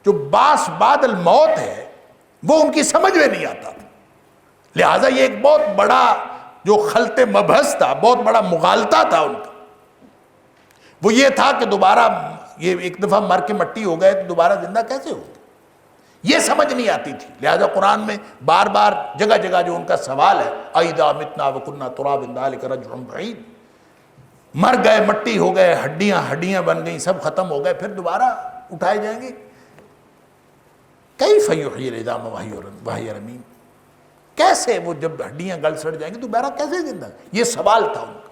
جو باس بعد الموت ہے وہ ان کی سمجھ میں نہیں آتا تھا، لہٰذا یہ ایک بہت بڑا جو خلط مبحث تھا، بہت بڑا مغالطہ تھا ان کا، وہ یہ تھا کہ دوبارہ یہ ایک دفعہ مر کے مٹی ہو گئے تو دوبارہ زندہ کیسے ہوگا، یہ سمجھ نہیں آتی تھی۔ لہذا قرآن میں بار بار جگہ جگہ جو ان کا سوال ہے اَإِذَا مِتْنَا وَكُنَّا تُرَابًا ذَلِكَ رَجْعٌ بَعِيدٌ، مر گئے، مٹی ہو گئے، ہڈیاں بن گئیں، سب ختم ہو گئے، پھر دوبارہ اٹھائے جائیں گے۔ کیف یحیی العظام وہی رمیم، کیسے وہ جب ہڈیاں گل سڑ جائیں گی دوبارہ کیسے زندہ، یہ سوال تھا ان کا۔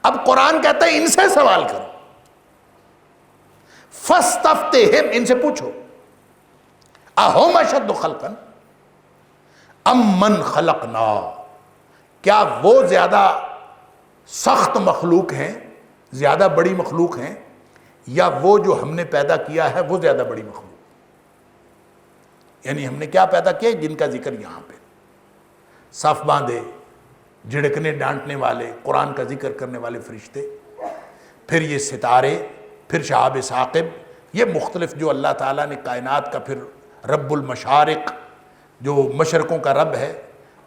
اب قرآن کہتا ہے ان سے سوال کرو، فاستفتہم، ان سے پوچھو، اہم اشد خلقا ام من خلقنا، کیا وہ زیادہ سخت مخلوق ہیں، زیادہ بڑی مخلوق ہیں، یا وہ جو ہم نے پیدا کیا ہے وہ زیادہ بڑی مخلوق؟ یعنی ہم نے کیا پیدا کیا جن کا ذکر یہاں پہ، صف باندھے، جھڑکنے ڈانٹنے والے، قرآن کا ذکر کرنے والے فرشتے، پھر یہ ستارے، پھر شہاب ثاقب، یہ مختلف جو اللہ تعالیٰ نے کائنات کا، پھر رب المشارق جو مشرقوں کا رب ہے،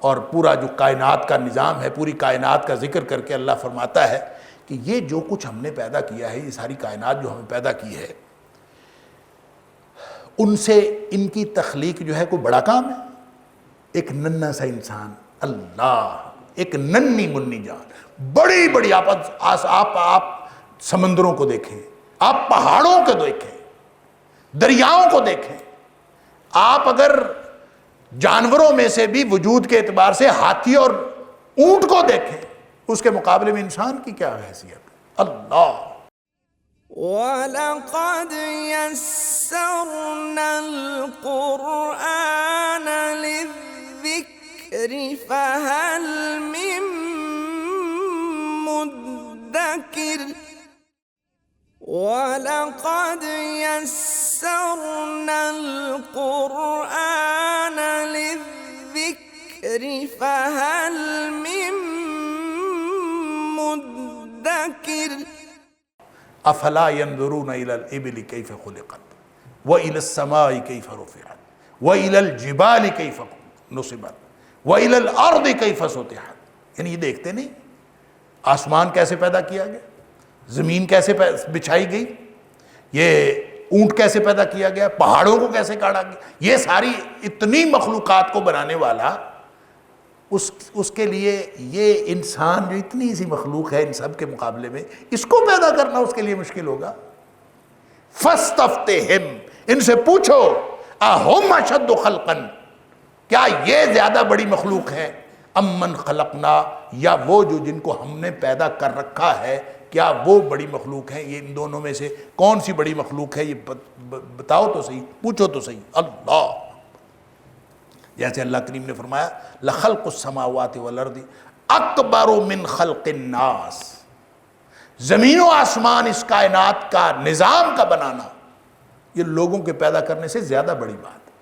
اور پورا جو کائنات کا نظام ہے، پوری کائنات کا ذکر کر کے اللہ فرماتا ہے کہ یہ جو کچھ ہم نے پیدا کیا ہے، یہ ساری کائنات جو ہمیں پیدا کی ہے، ان سے ان کی تخلیق جو ہے کوئی بڑا کام ہے؟ ایک ننھا سا انسان، اللہ، ایک ننھی منی جان، بڑی بڑی، آپ سمندروں کو دیکھیں، آپ پہاڑوں کو دیکھیں، دریاؤں کو دیکھیں، آپ اگر جانوروں میں سے بھی وجود کے اعتبار سے ہاتھی اور اونٹ کو دیکھیں، اس کے مقابلے میں انسان کی کیا حیثیت؟ اللہ۔ وَلَقَدْ يَسَّرْنَا الْقُرْآنَ لِلذِّكْرِ فَهَلْ مِن مُدَّكِرٍ وَلَقَدْ يَسَّرْنَا الْقُرْآنَ لِلذِّكْرِ فَهَلْ مِن مُدَّكِرٍ افلا ينظرون الى الابل كيف خلقت والى السماء كيف رفعت والى الجبال كيف نصبت والى الارض كيف سطحت، یعنی یہ دیکھتے نہیں آسمان کیسے پیدا کیا گیا، زمین کیسے بچھائی گئی، یہ اونٹ کیسے پیدا کیا گیا، پہاڑوں کو کیسے کاٹا گیا، یہ ساری اتنی مخلوقات کو بنانے والا اس کے لیے یہ انسان جو اتنی سی مخلوق ہے ان سب کے مقابلے میں، اس کو پیدا کرنا اس کے لیے مشکل ہوگا۔ فاستفتہم، ان سے پوچھو، اہم اشد خلقا، کیا یہ زیادہ بڑی مخلوق ہے، ام من خلقنا، یا وہ جو جن کو ہم نے پیدا کر رکھا ہے، کیا وہ بڑی مخلوق ہیں؟ یہ ان دونوں میں سے کون سی بڑی مخلوق ہے، یہ بتاؤ تو صحیح، پوچھو تو صحیح۔ اللہ، جیسے اللہ کریم نے فرمایا لخلق السماوات والارض اکبر من خلق الناس، زمین و آسمان، اس کائنات کا نظام کا بنانا یہ لوگوں کے پیدا کرنے سے زیادہ بڑی بات ہے،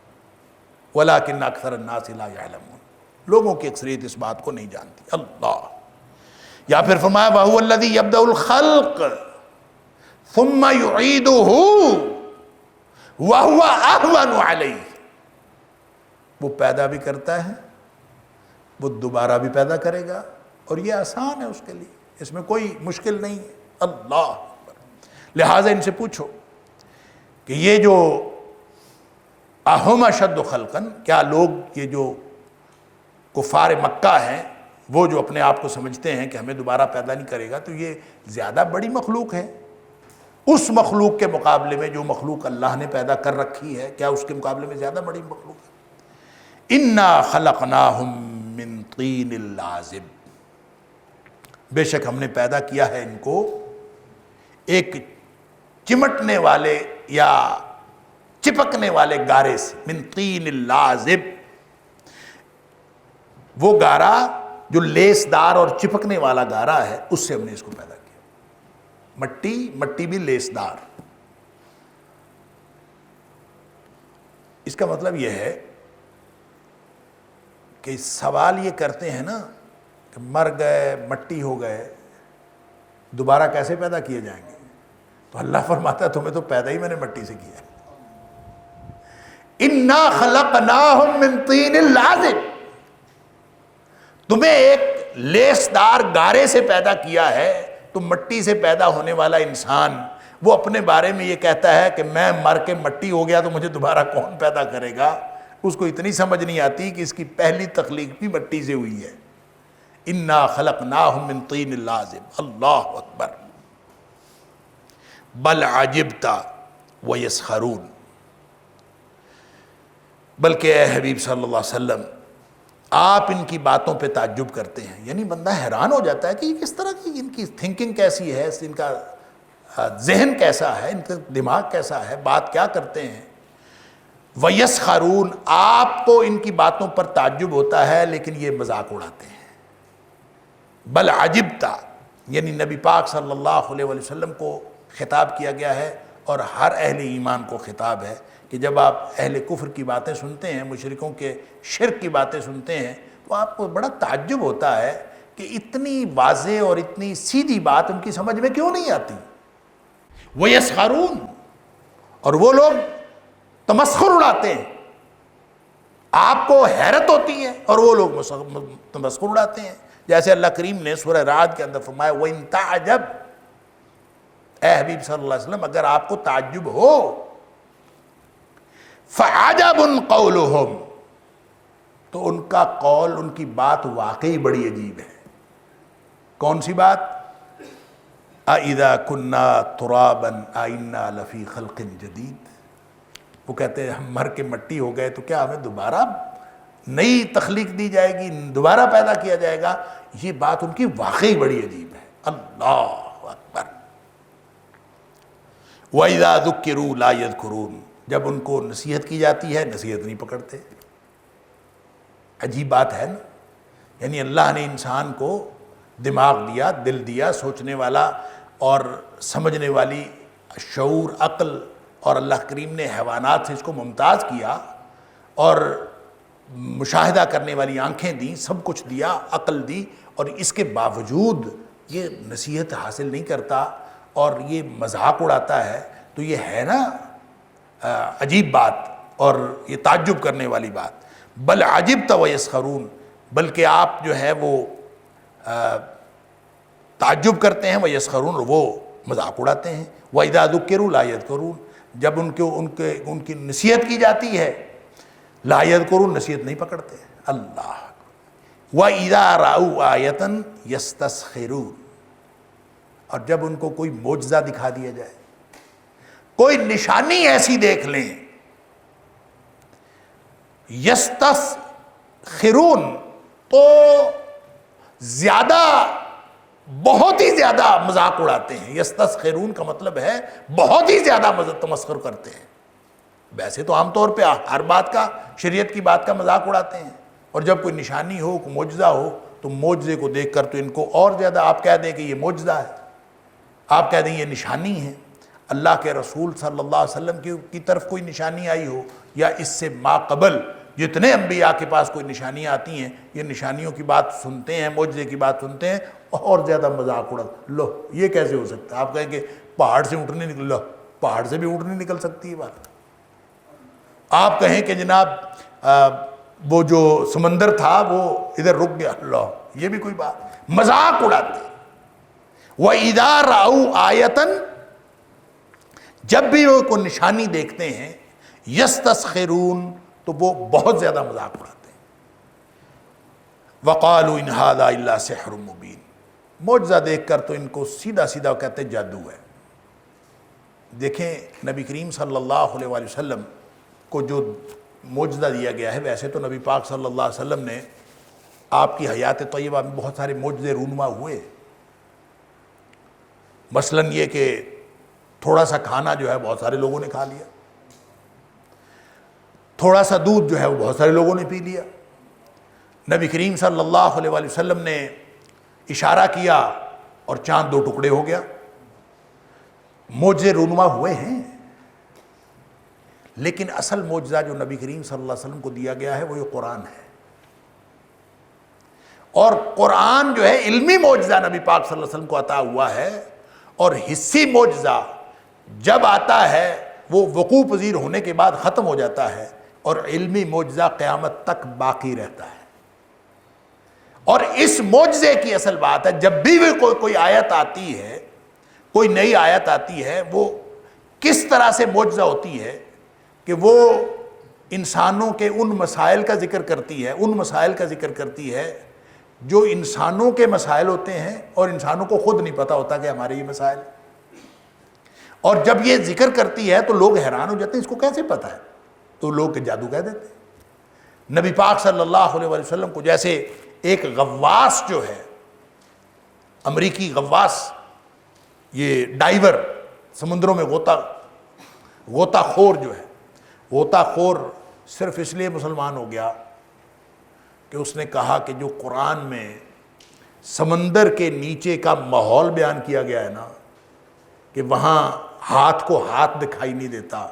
ولکن اکثر الناس لا یعلمون، لوگوں کی اکثریت اس بات کو نہیں جانتی۔ اللہ، یا پھر فرمایا وَهُوَ الَّذِي يَبْدَأُ الْخَلْقَ ثُمَّ يُعِيدُهُ وَهُوَ أَهْوَنُ عَلَيْهِ، وہ پیدا بھی کرتا ہے، وہ دوبارہ بھی پیدا کرے گا، اور یہ آسان ہے اس کے لیے، اس میں کوئی مشکل نہیں ہے۔ اللہ، لہٰذا ان سے پوچھو کہ یہ جو اہم اشد خلقا، کیا لوگ یہ جو کفار مکہ ہیں، وہ جو اپنے آپ کو سمجھتے ہیں کہ ہمیں دوبارہ پیدا نہیں کرے گا، تو یہ زیادہ بڑی مخلوق ہے اس مخلوق کے مقابلے میں جو مخلوق اللہ نے پیدا کر رکھی ہے، کیا اس کے مقابلے میں زیادہ بڑی مخلوق ہے؟ اِنَّا خَلَقْنَاهُم مِّن طِينٍ لَازِبٍ، بے شک ہم نے پیدا کیا ہے ان کو ایک چمٹنے والے یا چپکنے والے گارے سے، من طین لازب، وہ گارا جو لیس دار اور چپکنے والا گارا ہے، اس سے ہم نے اس کو پیدا کیا۔ مٹی بھی لیسدار. اس کا مطلب یہ ہے کہ سوال یہ کرتے ہیں نا کہ مر گئے مٹی ہو گئے دوبارہ کیسے پیدا کیے جائیں گے؟ تو اللہ فرماتا ہے تمہیں تو پیدا ہی میں نے مٹی سے کیا ہے. اِنَّا خَلَقْنَاهُم مِّن طِينٍ لَازِبٍ, تمہیں ایک لیسدار گارے سے پیدا کیا ہے. تو مٹی سے پیدا ہونے والا انسان وہ اپنے بارے میں یہ کہتا ہے کہ میں مر کے مٹی ہو گیا تو مجھے دوبارہ کون پیدا کرے گا؟ اس کو اتنی سمجھ نہیں آتی کہ اس کی پہلی تخلیق بھی مٹی سے ہوئی ہے. اِنَّا خَلَقْنَاهُم مِّن طِينٍ لَازِبٍ. اللہ اکبر. بل عجبت ویسخرون, بلکہ اے حبیب صلی اللہ علیہ وسلم آپ ان کی باتوں پہ تعجب کرتے ہیں. یعنی بندہ حیران ہو جاتا ہے کہ یہ کس طرح کی ان کی تھنکنگ کیسی ہے, ان کا ذہن کیسا ہے, ان کا دماغ کیسا ہے, بات کیا کرتے ہیں. وَيَسْخَرُونَ, آپ کو ان کی باتوں پر تعجب ہوتا ہے لیکن یہ مذاق اڑاتے ہیں. بل عجبت یعنی نبی پاک صلی اللہ علیہ وسلم کو خطاب کیا گیا ہے اور ہر اہل ایمان کو خطاب ہے کہ جب آپ اہل کفر کی باتیں سنتے ہیں, مشرکوں کے شرک کی باتیں سنتے ہیں, تو آپ کو بڑا تعجب ہوتا ہے کہ اتنی واضح اور اتنی سیدھی بات ان کی سمجھ میں کیوں نہیں آتی. وَيَسْخَرُونَ, اور وہ لوگ تمسخر اڑاتے ہیں. آپ کو حیرت ہوتی ہے اور وہ لوگ تمسخر اڑاتے ہیں. جیسے اللہ کریم نے سورہ رعد کے اندر فرمایا وَإِن تَعْجَبْ, اے حبیب صلی اللہ علیہ وسلم اگر آپ کو تعجب ہو, فَعَجَبٌ قَوْلُهُمْ, تو ان کا قول, ان کی بات واقعی بڑی عجیب ہے. کون سی بات؟ أَإِذَا كُنَّا تُرَابًا أَإِنَّا لَفِي خَلْقٍ جَدِيدٍ, وہ کہتے ہیں ہم مر کے مٹی ہو گئے تو کیا ہمیں دوبارہ نئی تخلیق دی جائے گی, دوبارہ پیدا کیا جائے گا. یہ بات ان کی واقعی بڑی عجیب ہے. اللہ اکبر. وَإِذَا ذُكِّرُوا لَا يَذْكُرُونَ, جب ان کو نصیحت کی جاتی ہے نصیحت نہیں پکڑتے. عجیب بات ہے نا. یعنی اللہ نے انسان کو دماغ دیا, دل دیا, سوچنے والا اور سمجھنے والی شعور, عقل, اور اللہ کریم نے حیوانات سے اس کو ممتاز کیا اور مشاہدہ کرنے والی آنکھیں دیں, سب کچھ دیا, عقل دی, اور اس کے باوجود یہ نصیحت حاصل نہیں کرتا اور یہ مذاق اڑاتا ہے. تو یہ ہے نا عجیب بات اور یہ تعجب کرنے والی بات. بل عجبت ویسخرون, بلکہ آپ جو ہے وہ تعجب کرتے ہیں, ویسخرون, اور وہ مذاق اڑاتے ہیں. وَإِذَا ذُكِّرُوا لَا يَذْكُرُونَ, جب ان کی نصیحت کی جاتی ہے لا يذکرون, نصیحت نہیں پکڑتے. اللہ. وَإِذَا رَأَوْا آیَةً يَسْتَسْخِرُونَ, اور جب ان کو کوئی معجزہ دکھا دیا جائے, کوئی نشانی ایسی دیکھ لیں, یستسخرون, تو زیادہ, بہت ہی زیادہ مذاق اڑاتے ہیں. یستسخرون کا مطلب ہے بہت ہی زیادہ تمسخر کرتے ہیں. ویسے تو عام طور پہ ہر بات کا, شریعت کی بات کا مذاق اڑاتے ہیں, اور جب کوئی نشانی ہو, کوئی معجزہ ہو, تو معجزے کو دیکھ کر تو ان کو اور زیادہ, آپ کہہ دیں کہ یہ معجزہ ہے, آپ کہہ دیں یہ نشانی ہے. اللہ کے رسول صلی اللہ علیہ وسلم کی طرف کوئی نشانی آئی ہو, یا اس سے ما قبل جتنے انبیاء کے پاس کوئی نشانیاں آتی ہیں, یہ نشانیوں کی بات سنتے ہیں, معجزے کی بات سنتے ہیں, اور زیادہ مذاق اڑا. لو یہ کیسے ہو سکتا ہے؟ آپ کہیں کہ پہاڑ سے اونٹ نہیں نکل, لو پہاڑ سے بھی اونٹ نہیں نکل سکتی یہ بات. آپ کہیں کہ جناب وہ جو سمندر تھا وہ ادھر رک گیا, لو یہ بھی کوئی بات, مذاق اڑاتے. وَإِذَا رَأَوْا آیَةً, جب بھی وہ کوئی نشانی دیکھتے ہیں, یستسخرون, تو وہ بہت زیادہ مذاق اڑاتے ہیں. وَقَالُوا إِنْ هَذَا إِلَّا سِحْرٌ مُبِينٌ, معجزہ دیکھ کر تو ان کو سیدھا سیدھا کہتے جادو ہے. دیکھیں نبی کریم صلی اللہ علیہ وسلم کو جو معجزہ دیا گیا ہے, ویسے تو نبی پاک صلی اللہ علیہ وسلم نے آپ کی حیات طیبہ میں بہت سارے معجزے رونما ہوئے. مثلا یہ کہ تھوڑا سا کھانا جو ہے بہت سارے لوگوں نے کھا لیا, تھوڑا سا دودھ جو ہے وہ بہت سارے لوگوں نے پی لیا. نبی کریم صلی اللہ علیہ وسلم نے اشارہ کیا اور چاند 2 ٹکڑے ہو گیا. معجزے رونما ہوئے ہیں، لیکن اصل معجزہ جو نبی کریم صلی اللہ علیہ وسلم کو دیا گیا ہے وہ یہ قرآن ہے. اور قرآن جو ہے علمی معجزہ نبی پاک صلی اللہ علیہ وسلم کو عطا ہوا ہے، اور حسی معجزہ جب آتا ہے وہ وقوع پذیر ہونے کے بعد ختم ہو جاتا ہے، اور علمی معجزہ قیامت تک باقی رہتا ہے. اور اس معجزے کی اصل بات ہے، جب بھی کوئی آیت آتی ہے، کوئی نئی آیت آتی ہے، وہ کس طرح سے معجزہ ہوتی ہے کہ وہ انسانوں کے ان مسائل کا ذکر کرتی ہے، ان مسائل کا ذکر کرتی ہے جو انسانوں کے مسائل ہوتے ہیں اور انسانوں کو خود نہیں پتہ ہوتا کہ ہمارے یہ مسائل. اور جب یہ ذکر کرتی ہے تو لوگ حیران ہو جاتے ہیں، اس کو کیسے پتہ ہے؟ تو لوگ جادو کہہ دیتے ہیں. نبی پاک صلی اللہ علیہ وسلم کو جیسے ایک غواص جو ہے، امریکی غواص، یہ ڈائیور، سمندروں میں غوطہ خور جو ہے، غوطہ خور صرف اس لیے مسلمان ہو گیا کہ اس نے کہا کہ جو قرآن میں سمندر کے نیچے کا ماحول بیان کیا گیا ہے نا، کہ وہاں ہاتھ کو ہاتھ دکھائی نہیں دیتا،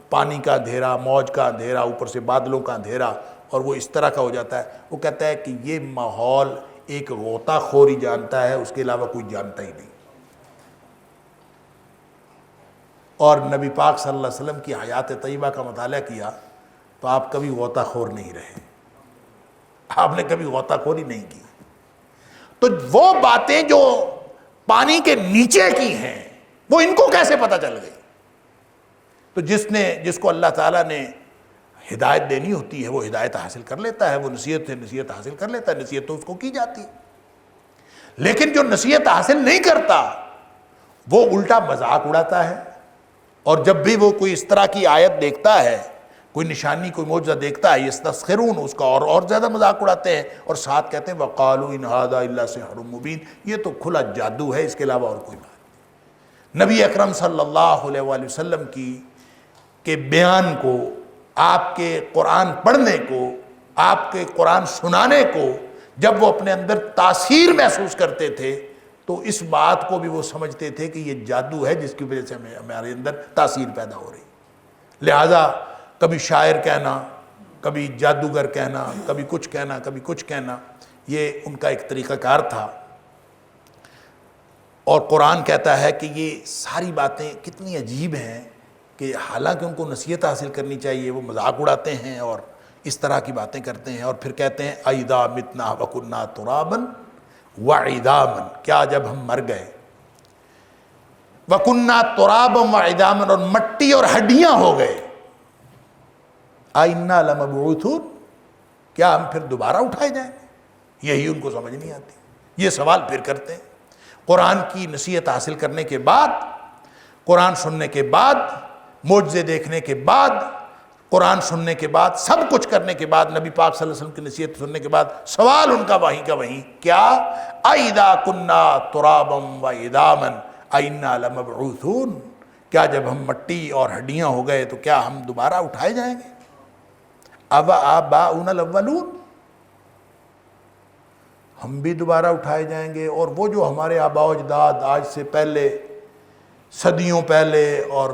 پانی کا اندھیرا، موج کا اندھیرا، اوپر سے بادلوں کا اندھیرا، اور وہ اس طرح کا ہو جاتا ہے. وہ کہتا ہے کہ یہ ماحول ایک غوطہ خور ہی جانتا ہے، اس کے علاوہ کوئی جانتا ہی نہیں. اور نبی پاک صلی اللہ علیہ وسلم کی حیات طیبہ کا مطالعہ کیا تو آپ کبھی غوطہ خور نہیں رہے، آپ نے کبھی غوطہ خوری نہیں کی. تو وہ باتیں جو پانی کے نیچے کی ہیں وہ ان کو کیسے پتہ چل گئی؟ تو جس کو اللہ تعالیٰ نے ہدایت دینی ہوتی ہے وہ ہدایت حاصل کر لیتا ہے، وہ نصیحت سے نصیحت حاصل کر لیتا ہے، نصیحت تو اس کو کی جاتی ہے. لیکن جو نصیحت حاصل نہیں کرتا وہ الٹا مذاق اڑاتا ہے. اور جب بھی وہ کوئی اس طرح کی آیت دیکھتا ہے، کوئی نشانی، کوئی معجزہ دیکھتا ہے، یستسخرون، اس کا اور زیادہ مذاق اڑاتے ہیں، اور ساتھ کہتے ہیں وَقَالُوا إِنْ هَذَا إِلَّا سِحْرٌ مُبِينٌ، یہ تو کھلا جادو ہے، اس کے علاوہ اور کوئی بات نہیں. نبی اکرم صلی اللہ علیہ وآلہ وسلم کے بیان کو، آپ کے قرآن پڑھنے کو، آپ کے قرآن سنانے کو جب وہ اپنے اندر تاثیر محسوس کرتے تھے تو اس بات کو بھی وہ سمجھتے تھے کہ یہ جادو ہے جس کی وجہ سے ہمارے اندر تاثیر پیدا ہو رہی. لہذا کبھی شاعر کہنا، کبھی جادوگر کہنا، کبھی کچھ کہنا، کبھی کچھ کہنا، یہ ان کا ایک طریقہ کار تھا. اور قرآن کہتا ہے کہ یہ ساری باتیں کتنی عجیب ہیں کہ حالانکہ ان کو نصیحت حاصل کرنی چاہیے، وہ مذاق اڑاتے ہیں اور اس طرح کی باتیں کرتے ہیں. اور پھر کہتے ہیں اَإِذَا مِتْنَا وَكُنَّا تُرَابًا وَعِظَامًا، کیا جب ہم مر گئے، وَكُنَّا تُرَابًا وَعِظَامًا، اور مٹی اور ہڈیاں ہو گئے، أَإِنَّا لَمَبْعُوثُونَ، کیا ہم پھر دوبارہ اٹھائے جائیں گے؟ یہی ان کو سمجھ نہیں آتی. یہ سوال پھر کرتے ہیں. قرآن کی نصیحت حاصل کرنے کے بعد، قرآن سننے کے بعد، معجزے دیکھنے کے بعد، قرآن سننے کے بعد، سب کچھ کرنے کے بعد، نبی پاک صلی اللہ علیہ وسلم کی نصیحت سننے کے بعد، سوال ان کا وہیں کا وہیں، کیا اَإِذَا كُنَّا تُرَابًا وَعِظَامًا أَإِنَّا لَمَبْعُوثُونَ، کیا جب ہم مٹی اور ہڈیاں ہو گئے تو کیا ہم دوبارہ اٹھائے جائیں گے؟ أَوَآبَاؤُنَا الْأَوَّلُونَ، ہم بھی دوبارہ اٹھائے جائیں گے، اور وہ جو ہمارے آباء و اجداد آج سے پہلے، صدیوں پہلے اور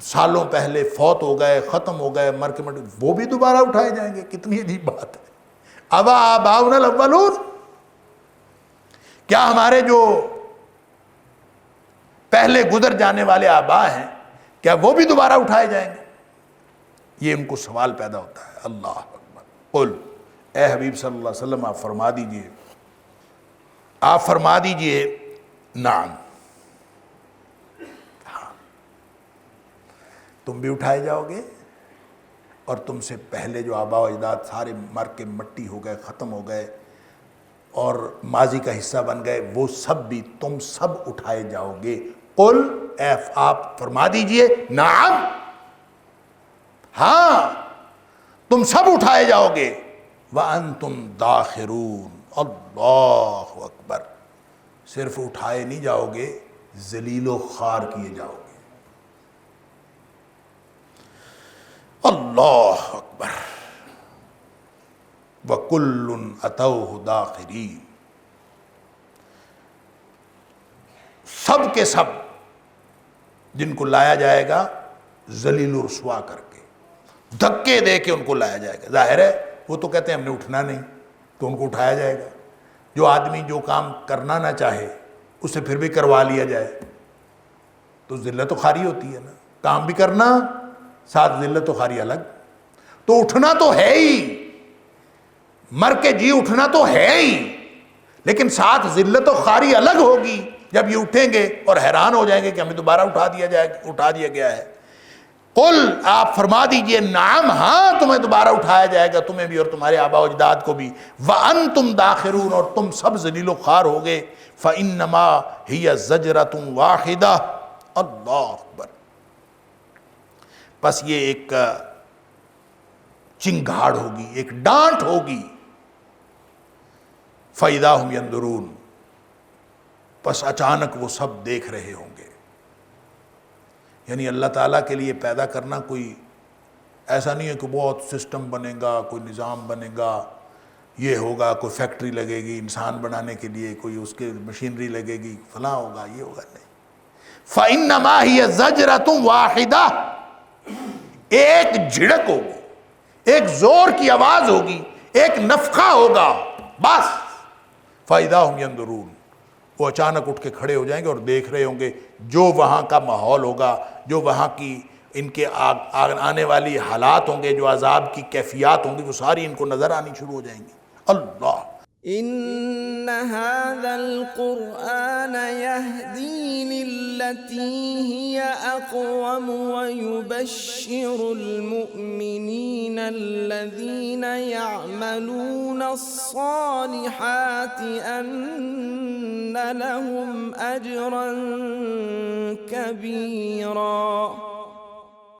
سالوں پہلے فوت ہو گئے، ختم ہو گئے، مر کے وہ بھی دوبارہ اٹھائے جائیں گے؟ کتنی عجیب بات ہے. أَوَآبَاؤُنَا الْأَوَّلُونَ، کیا ہمارے جو پہلے گزر جانے والے آباء ہیں کیا وہ بھی دوبارہ اٹھائے جائیں گے؟ یہ ان کو سوال پیدا ہوتا ہے. اللہ اکبر. قل، اے حبیب صلی اللہ علیہ وسلم آپ فرما دیجئے نعم، ہاں، تم بھی اٹھائے جاؤ گے، اور تم سے پہلے جو آباء و اجداد سارے مر کے مٹی ہو گئے، ختم ہو گئے اور ماضی کا حصہ بن گئے، وہ سب بھی، تم سب اٹھائے جاؤ گے. قل، اے آپ فرما دیجئے نعم، ہاں، تم سب اٹھائے جاؤ گے. وَأَنْتُمْ دَاخِرُونَ، اللہ اکبر. صرف اٹھائے نہیں جاؤ گے، ذلیل و خوار کیے جاؤ گے. اللہ اکبر. وَكُلٌّ أَتَوْهُ دَاخِرِينَ. سب کے سب جن کو لایا جائے گا ذلیل و رسوا کر کے، دھکے دے کے ان کو لایا جائے گا۔ ظاہر ہے وہ تو کہتے ہیں ہم نے اٹھنا نہیں، تو ان کو اٹھایا جائے گا۔ جو آدمی جو کام کرنا نہ چاہے اسے پھر بھی کروا لیا جائے تو ذلت و خواری ہوتی ہے نا، کام بھی کرنا ساتھ ذلت و خواری الگ۔ تو اٹھنا تو ہے ہی، مر کے جی اٹھنا تو ہے ہی، لیکن ساتھ ذلت و خواری الگ ہوگی جب یہ اٹھیں گے اور حیران ہو جائیں گے کہ ہمیں دوبارہ اٹھا دیا گیا ہے۔ قل، آپ فرما دیجئے، نعم، ہاں تمہیں دوبارہ اٹھایا جائے گا، تمہیں بھی اور تمہارے آباء و اجداد کو بھی، وَأَنْتُمْ دَاخِرُونَ، اور تم سب ذلیل و خوار ہوگے، فَإِنَّمَا هِيَ زَجْرَةٌ وَاحِدَةٌ، اللہ اکبر۔ بس یہ ایک چنگھاڑ ہوگی، ایک ڈانٹ ہوگی، فَإِذَا هُمْ يَنْظُرُونَ، پس اچانک وہ سب دیکھ رہے ہوں گے۔ یعنی اللہ تعالیٰ کے لیے پیدا کرنا کوئی ایسا نہیں ہے کہ بہت سسٹم بنے گا، کوئی نظام بنے گا، یہ ہوگا، کوئی فیکٹری لگے گی انسان بنانے کے لیے، کوئی اس کے مشینری لگے گی، فلاں ہوگا، یہ ہوگا، نہیں۔ فَإِنَّمَا هِيَ زَجْرَةٌ وَاحِدَةٌ، ایک جھڑک ہوگی، ایک زور کی آواز ہوگی، ایک نفخہ ہوگا، بس۔ فَإِذَا هُمْ يَنْظُرُونَ، وہ اچانک اٹھ کے کھڑے ہو جائیں گے اور دیکھ رہے ہوں گے جو وہاں کا ماحول ہوگا، جو وہاں کی ان کے آنے والی حالات ہوں گے، جو عذاب کی کیفیات ہوں گی، وہ ساری ان کو نظر آنی شروع ہو جائیں گی۔ اللہ، إن هذا القرآن يهدي للتي هي أقوم ويبشر المؤمنين الذين يعملون الصالحات أن لهم أجرا كبيرا۔